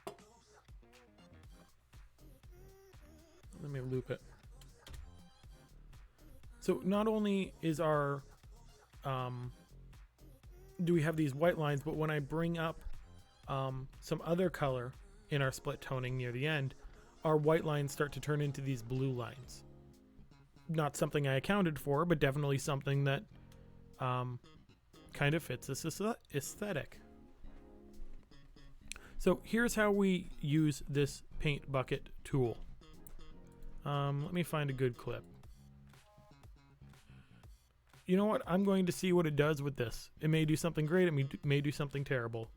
Let me loop it. So not only is our do we have these white lines, but when I bring up some other color in our split toning near the end, our white lines start to turn into these blue lines. Not something I accounted for, but definitely something that kind of fits this aesthetic. So here's how we use this paint bucket tool. Let me find a good clip. You know what? I'm going to see what it does with this. It may do something great. It may do something terrible.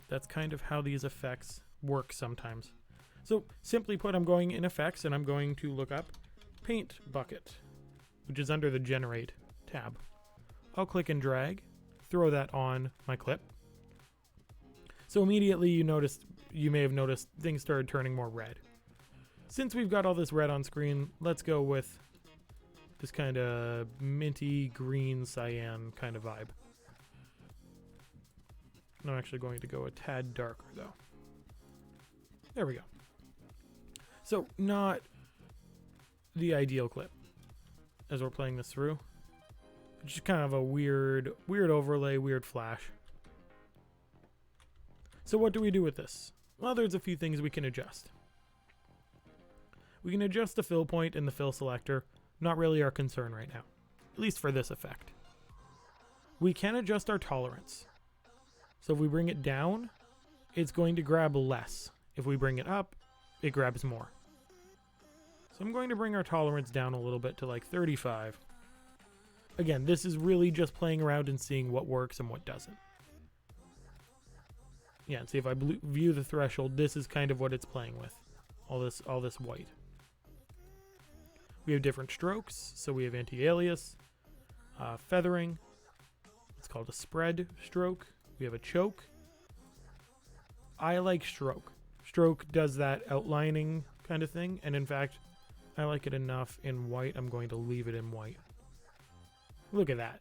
That's kind of how these effects work sometimes. So simply put, I'm going in effects and I'm going to look up paint bucket, which is under the generate tab. I'll click and drag, throw that on my clip. So immediately you may have noticed things started turning more red. Since we've got all this red on screen, let's go with this kind of minty green cyan kind of vibe. I'm actually going to go a tad darker though. There we go. So not the ideal clip as we're playing this through. It's just kind of a weird overlay, weird flash. So what do we do with this? Well, there's a few things we can adjust. We can adjust the fill point and the fill selector. Not really our concern right now, at least for this effect. We can adjust our tolerance. So if we bring it down, it's going to grab less. If we bring it up, it grabs more. So I'm going to bring our tolerance down a little bit to like 35. Again, this is really just playing around and seeing what works and what doesn't. Yeah, and see if I view the threshold, this is kind of what it's playing with. All this white. We have different strokes, so we have anti-alias, feathering, It's called a spread stroke. We have a choke. I like stroke. Stroke does that outlining kind of thing, and in fact, I like it enough in white. I'm going to leave it in white. Look at that.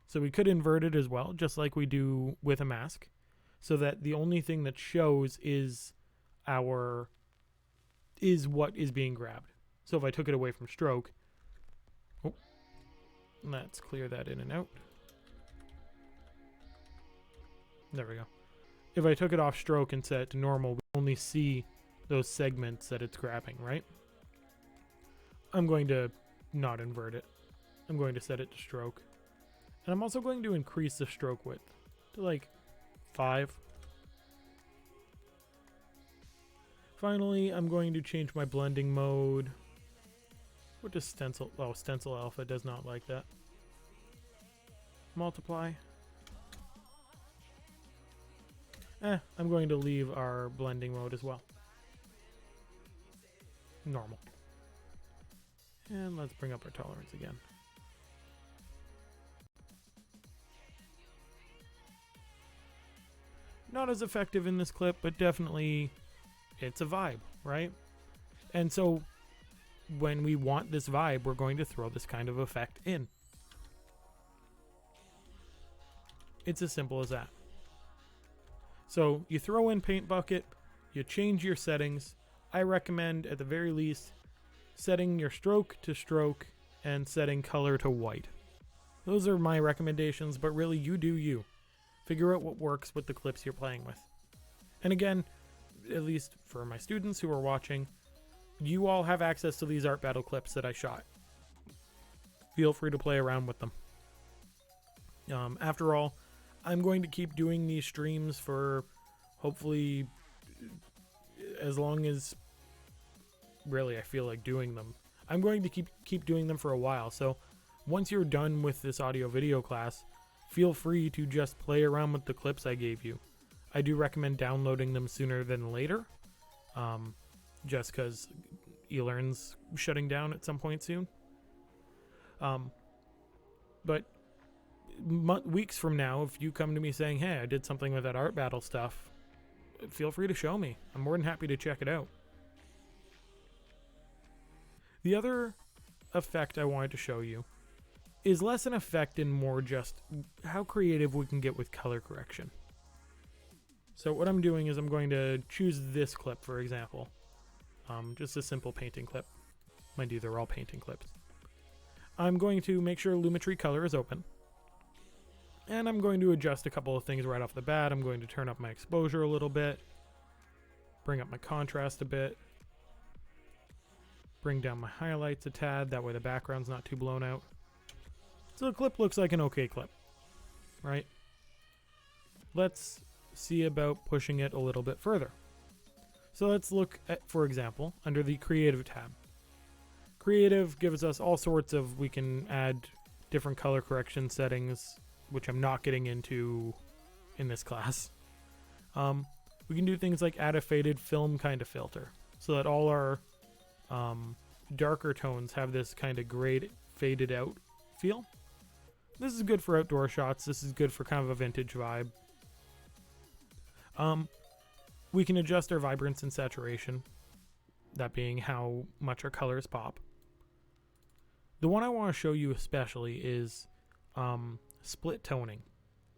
So we could invert it as well, just like we do with a mask, so that the only thing that shows is what is being grabbed. So if I took it away from stroke, let's clear that in and out. There we go. If I took it off stroke and set it to normal, we only see those segments that it's grabbing, right? I'm going to not invert it. I'm going to set it to stroke. And I'm also going to increase the stroke width to like 5. Finally, I'm going to change my blending mode. What does stencil? Oh, stencil alpha does not like that. Multiply. I'm going to leave our blending mode as well. Normal. And let's bring up our tolerance again. Not as effective in this clip, but definitely it's a vibe, right? And so when we want this vibe, we're going to throw this kind of effect in. It's as simple as that. So you throw in Paint Bucket, you change your settings. I recommend at the very least setting your stroke to stroke and setting color to white. Those are my recommendations, but really you do you. Figure out what works with the clips you're playing with. And again, at least for my students who are watching, you all have access to these art battle clips that I shot. Feel free to play around with them. After all, I'm going to keep doing these streams for hopefully as long as really I feel like doing them. I'm going to keep doing them for a while. So once you're done with this audio video class, feel free to just play around with the clips I gave you. I do recommend downloading them sooner than later, just because eLearn's shutting down at some point soon. But weeks from now, if you come to me saying, hey, I did something with that art battle stuff, feel free to show me. I'm more than happy to check it out. The other effect I wanted to show you is less an effect and more just how creative we can get with color correction. So what I'm doing is I'm going to choose this clip, for example. Just a simple painting clip. Mind you, they're all painting clips. I'm going to make sure Lumetri Color is open. And I'm going to adjust a couple of things right off the bat. I'm going to turn up my exposure a little bit. Bring up my contrast a bit. Bring down my highlights a tad. That way the background's not too blown out. So the clip looks like an okay clip, right? Let's see about pushing it a little bit further. So let's look at, for example, under the Creative tab. Creative gives us all sorts of, we can add different color correction settings, which I'm not getting into in this class. We can do things like add a faded film kind of filter, so that all our darker tones have this kind of grayed, faded out feel. This is good for outdoor shots. This is good for kind of a vintage vibe. We can adjust our vibrance and saturation, that being how much our colors pop. The one I want to show you especially is split toning.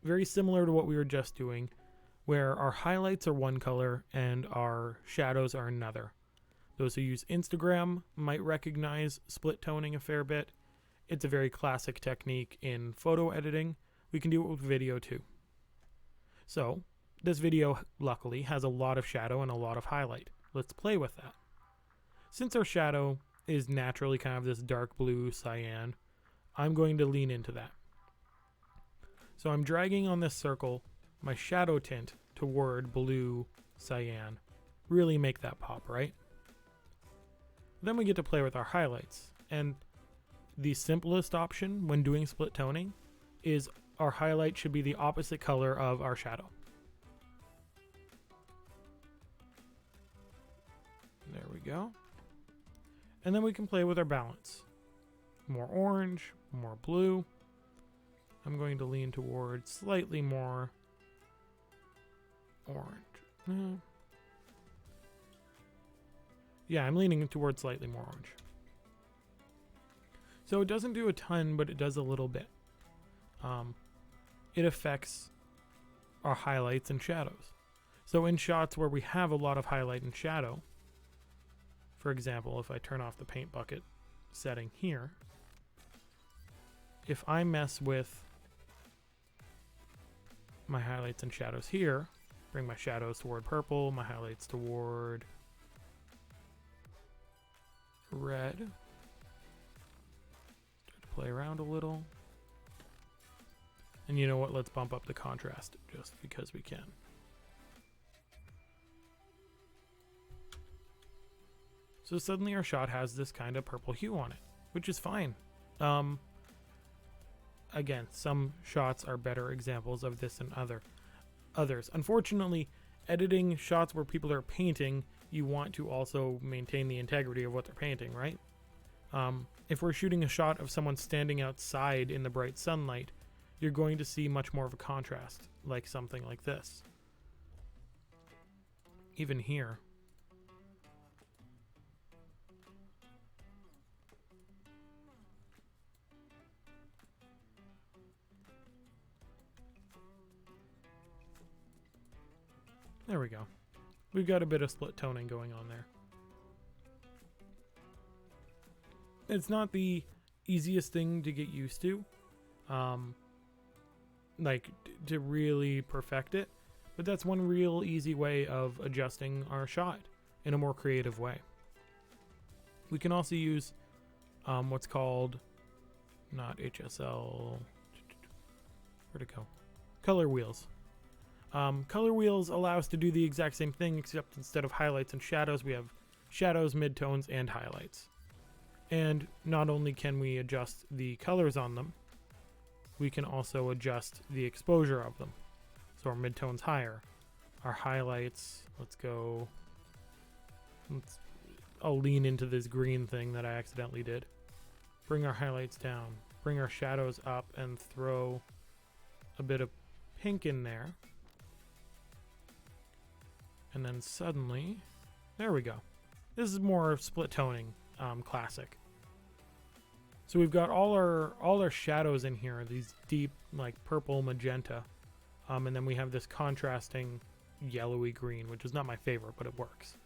Very similar to what we were just doing, where our highlights are one color and our shadows are another. Those who use Instagram might recognize split toning a fair bit. It's a very classic technique in photo editing. We can do it with video too. So this video, luckily, has a lot of shadow and a lot of highlight. Let's play with that. Since our shadow is naturally kind of this dark blue cyan, I'm going to lean into that. So I'm dragging on this circle my shadow tint toward blue cyan. Really make that pop, right? Then we get to play with our highlights. And the simplest option when doing split toning is our highlight should be the opposite color of our shadow. There we go. And then we can play with our balance. more orange, more blue. I'm going to lean towards slightly more orange. Yeah, I'm leaning towards slightly more orange. So it doesn't do a ton, but it does a little bit. It affects our highlights and shadows. So in shots where we have a lot of highlight and shadow, for example, if I turn off the paint bucket setting here, if I mess with my highlights and shadows here, bring my shadows toward purple, my highlights toward red, start to play around a little. And you know what? Let's bump up the contrast just because we can. So suddenly our shot has this kind of purple hue on it, which is fine. Again, some shots are better examples of this than others. Unfortunately, editing shots where people are painting, you want to also maintain the integrity of what they're painting, right? If we're shooting a shot of someone standing outside in the bright sunlight, you're going to see much more of a contrast, like something like this. Even here. There we go. We've got a bit of split toning going on there. It's not the easiest thing to get used to, to really perfect it, but that's one real easy way of adjusting our shot in a more creative way. We can also use what's called, not HSL, where'd it go? Color wheels. Color wheels allow us to do the exact same thing, except instead of highlights and shadows, we have shadows, midtones, and highlights. And not only can we adjust the colors on them, we can also adjust the exposure of them. So our midtones higher, our highlights, I'll lean into this green thing that I accidentally did. Bring our highlights down, bring our shadows up, and throw a bit of pink in there. And then suddenly, there we go. This is more split toning, classic. So we've got all our shadows in here, these deep like purple magenta, and then we have this contrasting yellowy green, which is not my favorite, but it works.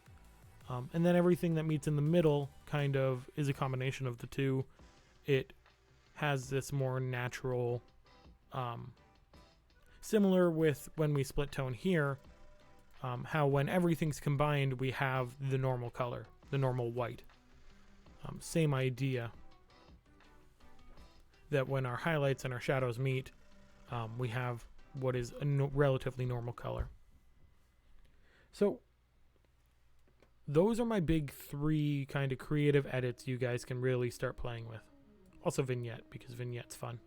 And then everything that meets in the middle kind of is a combination of the two. It has this more natural, similar with when we split tone here. How when everything's combined, we have the normal color, the normal white. Same idea. That when our highlights and our shadows meet, we have what is a relatively normal color. So those are my big three kind of creative edits you guys can really start playing with. Also vignette, because vignette's fun.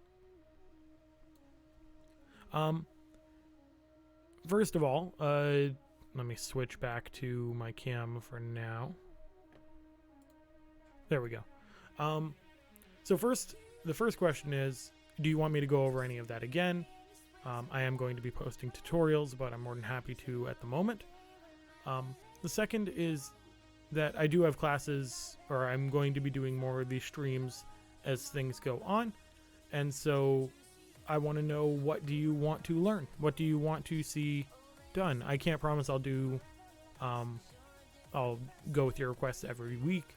First of all, let me switch back to my cam for now. There we go. So the first question is, do you want me to go over any of that again? I am going to be posting tutorials, but I'm more than happy to at the moment. The second is that I do have classes, or I'm going to be doing more of these streams as things go on. And so I want to know, what do you want to learn? What do you want to see done? I can't promise I'll do, I'll go with your requests every week,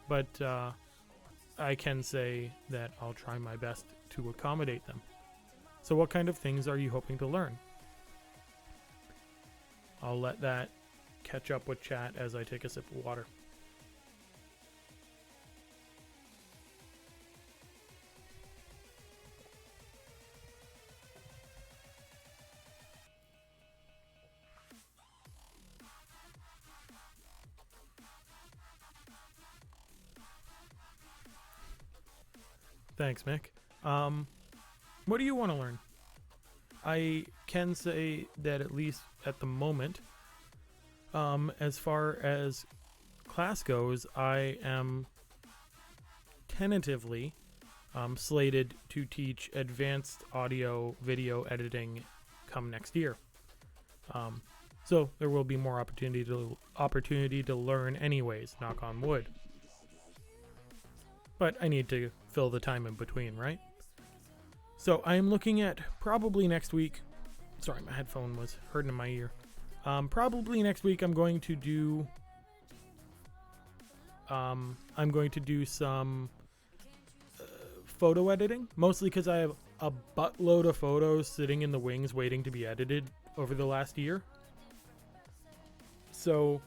but I can say that I'll try my best to accommodate them. So what kind of things are you hoping to learn? I'll let that catch up with chat as I take a sip of water. Thanks, Mick. What do you want to learn? I can say that at least at the moment, as far as class goes, I am tentatively slated to teach advanced audio video editing come next year. So there will be more opportunity to learn anyways, knock on wood. But I need to fill the time in between, right? So I'm looking at probably next week. Sorry, my headphone was hurting in my ear. Probably next week I'm going to do some photo editing, mostly because I have a buttload of photos sitting in the wings waiting to be edited over the last year. So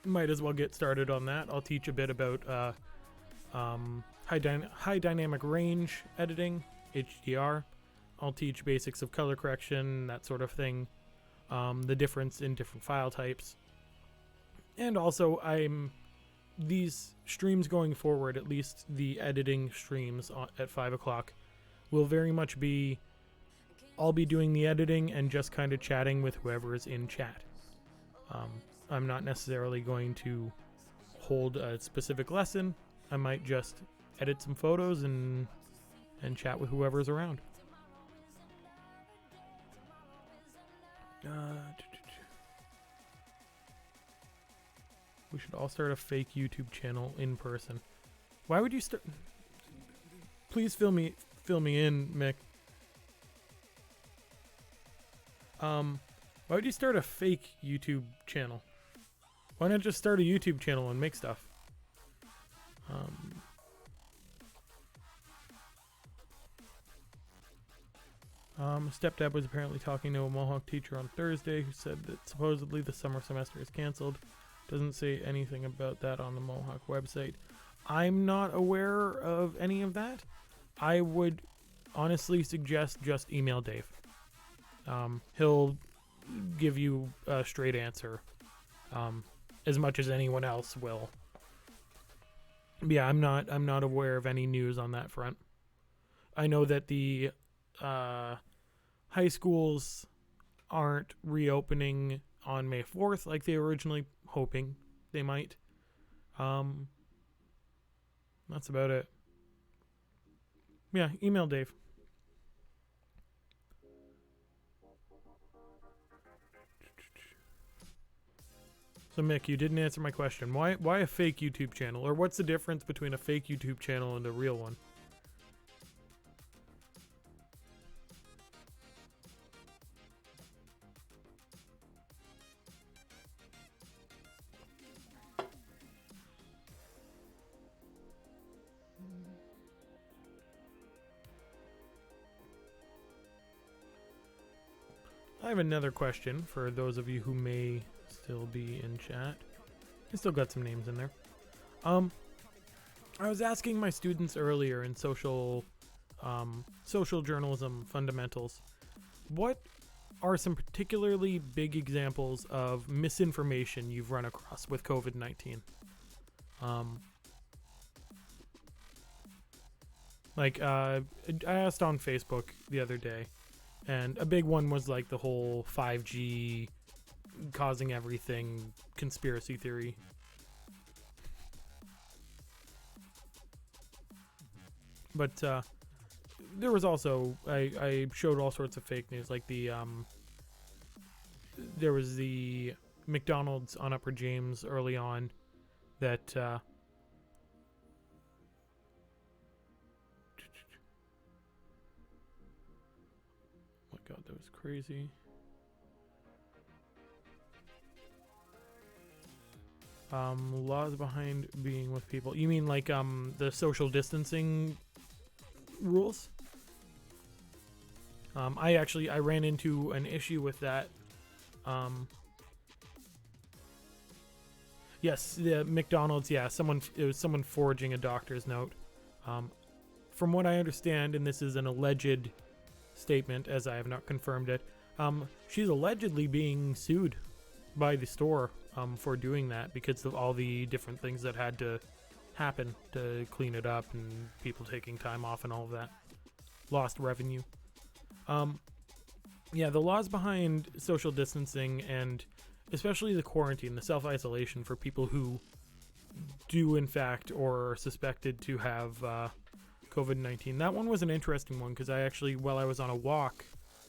might as well get started on that. I'll teach a bit about high dynamic range editing, HDR. I'll teach basics of color correction, that sort of thing, the difference in different file types. And also these streams going forward, at least the editing streams at 5 o'clock, will very much be, I'll be doing the editing and just kind of chatting with whoever is in chat. I'm not necessarily going to hold a specific lesson. I might just edit some photos and chat with whoever's around. We should all start a fake YouTube channel in person. Why would you start? Please fill me in, Mick. Why would you start a fake YouTube channel? Why not just start a YouTube channel and make stuff? Stepdad was apparently talking to a Mohawk teacher on Thursday who said that supposedly the summer semester is canceled. Doesn't say anything about that on the Mohawk website. I'm not aware of any of that. I would honestly suggest just email Dave. He'll give you a straight answer, as much as anyone else will. But yeah, I'm not aware of any news on that front. I know that the high schools aren't reopening on May 4th like they were originally hoping they might. That's about it. Yeah, email Dave. So Mick, you didn't answer my question. Why a fake YouTube channel? Or what's the difference between a fake YouTube channel and a real one? I have another question for those of you who may still be in chat. I still got some names in there. I was asking my students earlier in social journalism fundamentals, what are some particularly big examples of misinformation you've run across with COVID-19? I asked on Facebook the other day, and a big one was like the whole 5G causing everything conspiracy theory. But there was also, I showed all sorts of fake news, like there was the McDonald's on Upper James early on that oh my god, that was crazy. Laws behind being with people. You mean like the social distancing rules? I ran into an issue with that. Yes, the McDonald's, yeah, it was someone forging a doctor's note. From what I understand, and this is an alleged statement as I have not confirmed it, she's allegedly being sued by the store for doing that because of all the different things that had to happen to clean it up and people taking time off and all of that. Lost revenue. Yeah, the laws behind social distancing and especially the quarantine, the self-isolation for people who do in fact or are suspected to have COVID-19. That one was an interesting one because I actually, while I was on a walk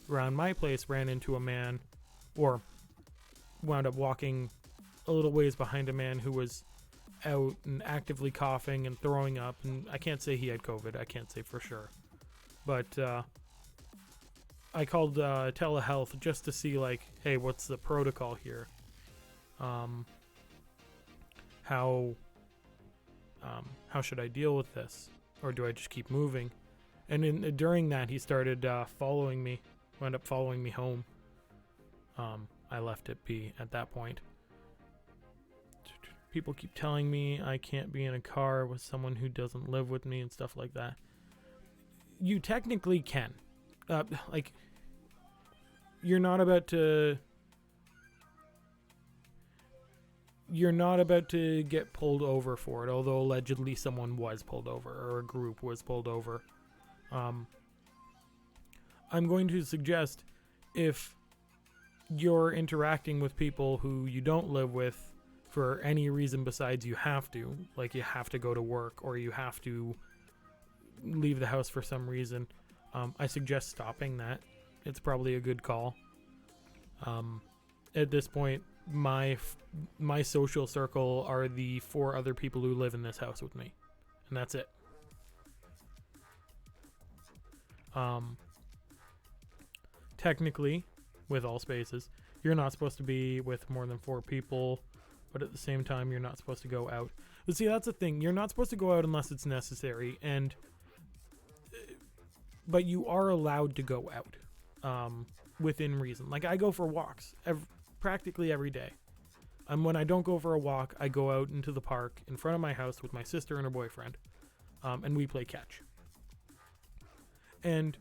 around my place, ran into a man, or wound up walking a little ways behind a man who was out and actively coughing and throwing up. And I can't say he had COVID. I can't say for sure. But I called telehealth just to see, like, hey, what's the protocol here? How should I deal with this? Or do I just keep moving? And during that, he started following me, wound up following me home. I left it be at that point. People keep telling me I can't be in a car with someone who doesn't live with me and stuff like that. You technically can. Like, you're not about to get pulled over for it, although allegedly someone was pulled over, or a group was pulled over. I'm going to suggest, if you're interacting with people who you don't live with for any reason besides you have to, like you have to go to work or you have to leave the house for some reason, I suggest stopping that. It's probably a good call. At this point, my social circle are the 4 other people who live in this house with me, and that's it. Technically, with all spaces, you're not supposed to be with more than 4 people, but at the same time, you're not supposed to go out. But see, that's the thing. You're not supposed to go out unless it's necessary, but you are allowed to go out within reason. Like, I go for walks practically every day. When I don't go for a walk, I go out into the park in front of my house with my sister and her boyfriend, and we play catch. And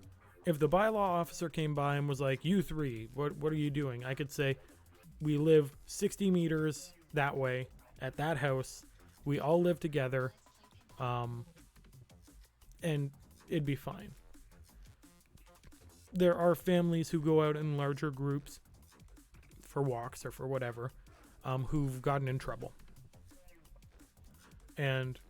if the bylaw officer came by and was like, "You 3, what are you doing?" I could say, "We live 60 meters that way at that house. We all live together, and it'd be fine." There are families who go out in larger groups for walks or for whatever, who've gotten in trouble. And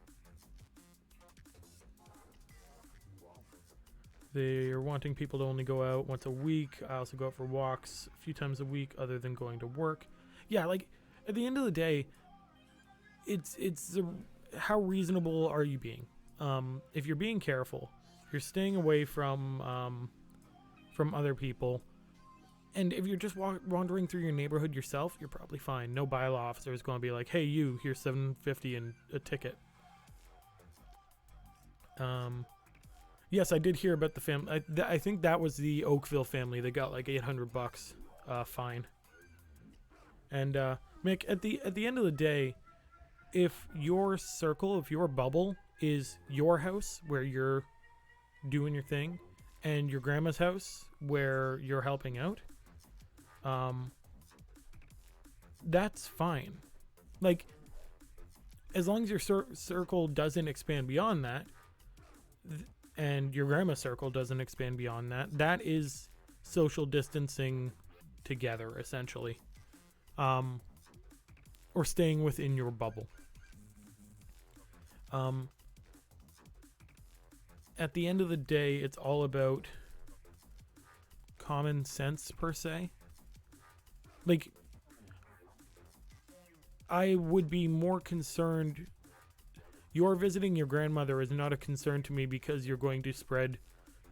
they're wanting people to only go out once a week. I also go out for walks a few times a week other than going to work. Yeah, like, at the end of the day, it's how reasonable are you being? If you're being careful, you're staying away from other people, and if you're just wandering through your neighborhood yourself, you're probably fine. No bylaw officer is going to be like, "Hey, you, here's $7.50 and a ticket." Yes, I did hear about the family. I think that was the Oakville family. They got like $800 fine. And Mick, at the end of the day, if your circle, if your bubble is your house where you're doing your thing, and your grandma's house where you're helping out, that's fine. Like, as long as your circle doesn't expand beyond that, and your grandma's circle doesn't expand beyond that, that is social distancing together, essentially. Or staying within your bubble. At the end of the day, it's all about common sense, per se. Like, I would be more concerned. Your visiting your grandmother is not a concern to me because you're going to spread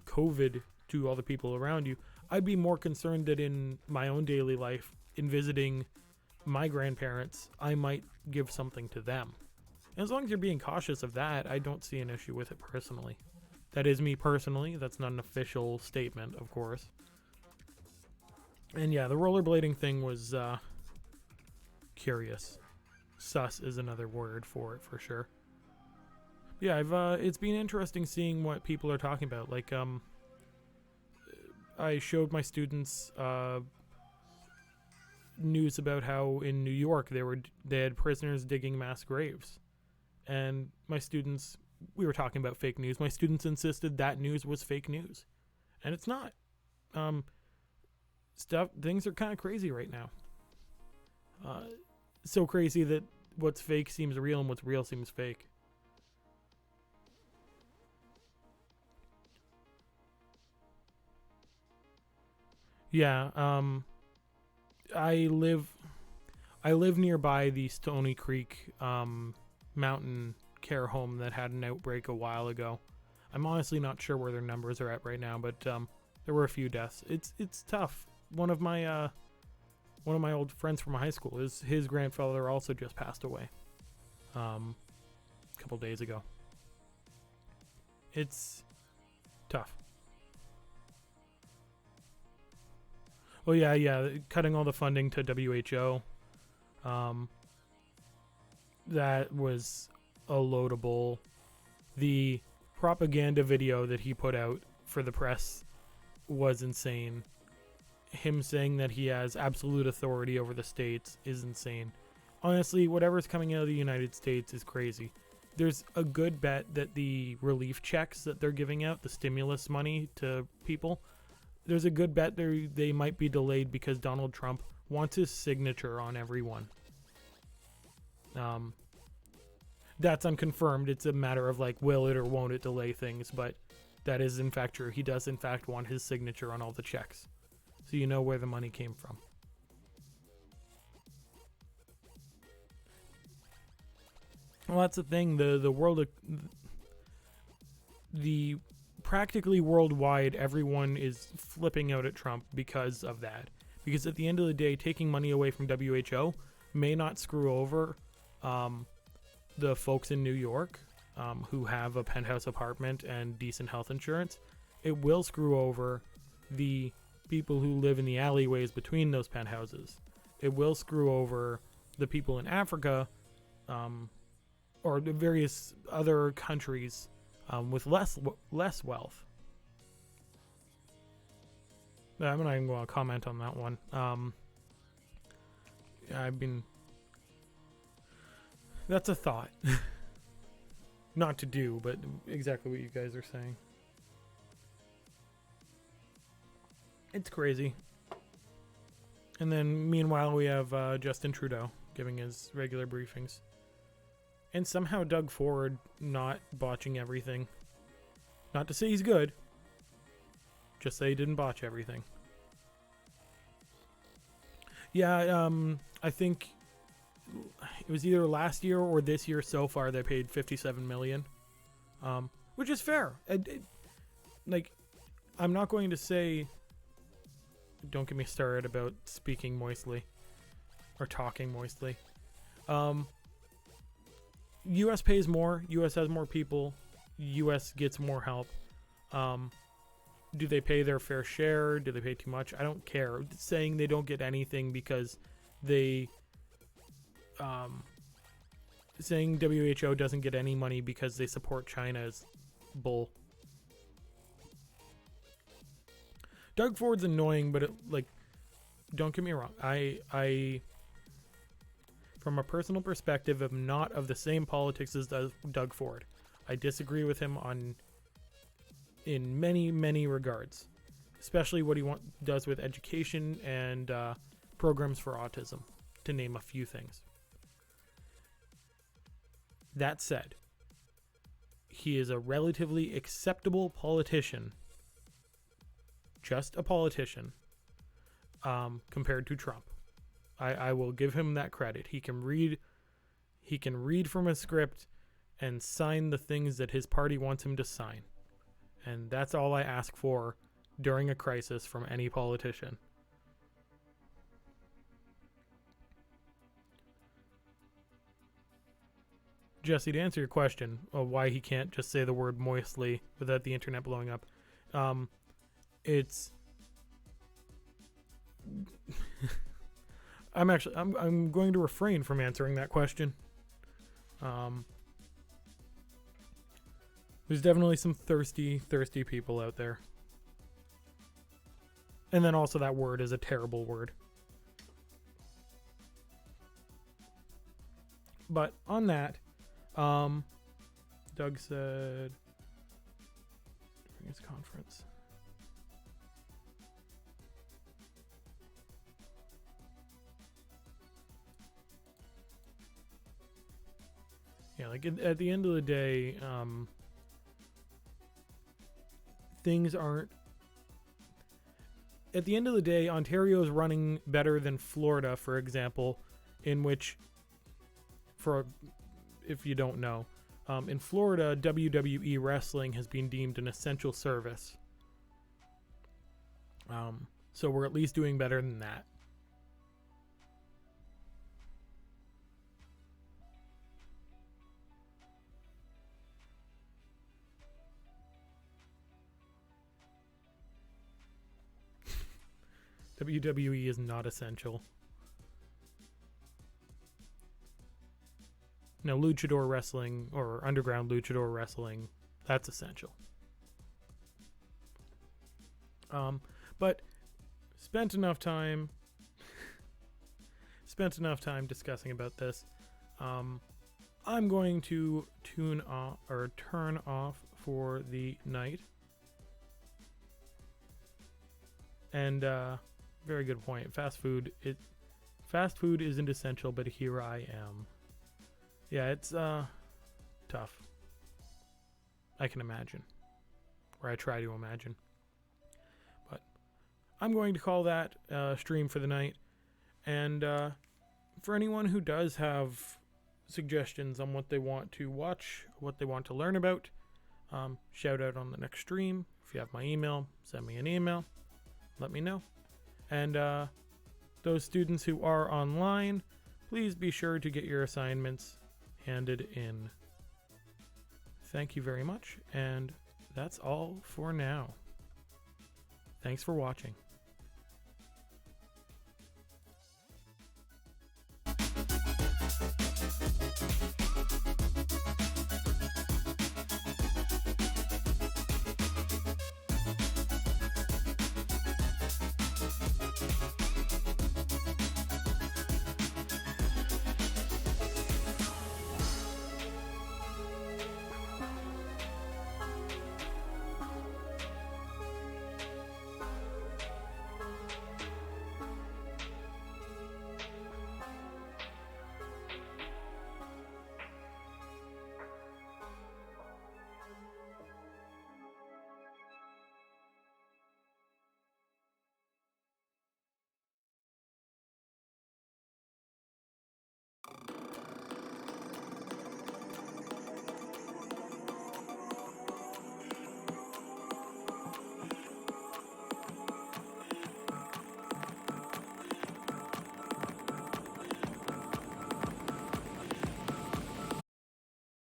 COVID to all the people around you. I'd be more concerned that in my own daily life, in visiting my grandparents, I might give something to them. And as long as you're being cautious of that, I don't see an issue with it personally. That is me personally. That's not an official statement, of course. And yeah, the rollerblading thing was curious. Sus is another word for it, for sure. Yeah, it's been interesting seeing what people are talking about. Like, I showed my students news about how in New York they had prisoners digging mass graves, and my students, we were talking about fake news. My students insisted that news was fake news, and it's not. Things are kind of crazy right now. So crazy that what's fake seems real and what's real seems fake. Yeah. I live I live nearby the Stony Creek mountain care home that had an outbreak a while ago. I'm honestly not sure where their numbers are at right now, but there were a few deaths. It's tough. One of my old friends from high school, his grandfather also just passed away a couple days ago. It's tough. Well, yeah, cutting all the funding to WHO. That was a loadable. The propaganda video that he put out for the press was insane. Him saying that he has absolute authority over the states is insane. Honestly, whatever's coming out of the United States is crazy. There's a good bet that the relief checks that they're giving out, the stimulus money to people, there's a good bet they might be delayed because Donald Trump wants his signature on everyone. That's unconfirmed. It's a matter of like, will it or won't it delay things, but that is in fact true. He does in fact want his signature on all the checks. So you know where the money came from. Well, that's the thing. The world, the practically worldwide, everyone is flipping out at Trump because of that. Because at the end of the day, taking money away from WHO may not screw over the folks in New York who have a penthouse apartment and decent health insurance. It will screw over the people who live in the alleyways between those penthouses. It will screw over the people in Africa or the various other countries with less wealth. I'm not even going to comment on that one. That's a thought. Not to do, but exactly what you guys are saying. It's crazy. And then, meanwhile, we have Justin Trudeau giving his regular briefings. And somehow Doug Ford not botching everything. Not to say he's good. Just say he didn't botch everything. Yeah, I think it was either last year or this year so far they paid $57 million. Which is fair. I'm not going to say... Don't get me started about speaking moistly. Or talking moistly. U.S. pays more. U.S. has more people. U.S. gets more help. Do they pay their fair share? Do they pay too much? I don't care. Saying they don't get anything because they... saying WHO doesn't get any money because they support China is bull. Doug Ford's annoying, but don't get me wrong. I from a personal perspective, am not of the same politics as Doug Ford. I disagree with him in many, many regards, especially what he does with education and programs for autism, to name a few things. That said, he is a relatively acceptable politician, just a politician, compared to Trump. I will give him that credit. He can read from a script and sign the things that his party wants him to sign. And that's all I ask for during a crisis from any politician. Jesse, to answer your question of why he can't just say the word moistly without the internet blowing up, it's... I'm going to refrain from answering that question. There's definitely some thirsty people out there. And then also that word is a terrible word. But on that, Doug said during his conference. Yeah, at the end of the day, things aren't... at the end of the day, Ontario is running better than Florida, for example, in which, if you don't know, in Florida, WWE wrestling has been deemed an essential service. So we're at least doing better than that. WWE is not essential. Now, luchador wrestling or underground luchador wrestling, that's essential. But spent enough time discussing about this. I'm going to turn off for the night. And very good point. Fast food isn't essential, but here I am. Yeah, it's tough. I can imagine. Or I try to imagine. But I'm going to call that stream for the night. And for anyone who does have suggestions on what they want to watch, what they want to learn about, shout out on the next stream. If you have my email, send me an email. Let me know. And those students who are online, please be sure to get your assignments handed in. Thank you very much, and that's all for now. Thanks for watching.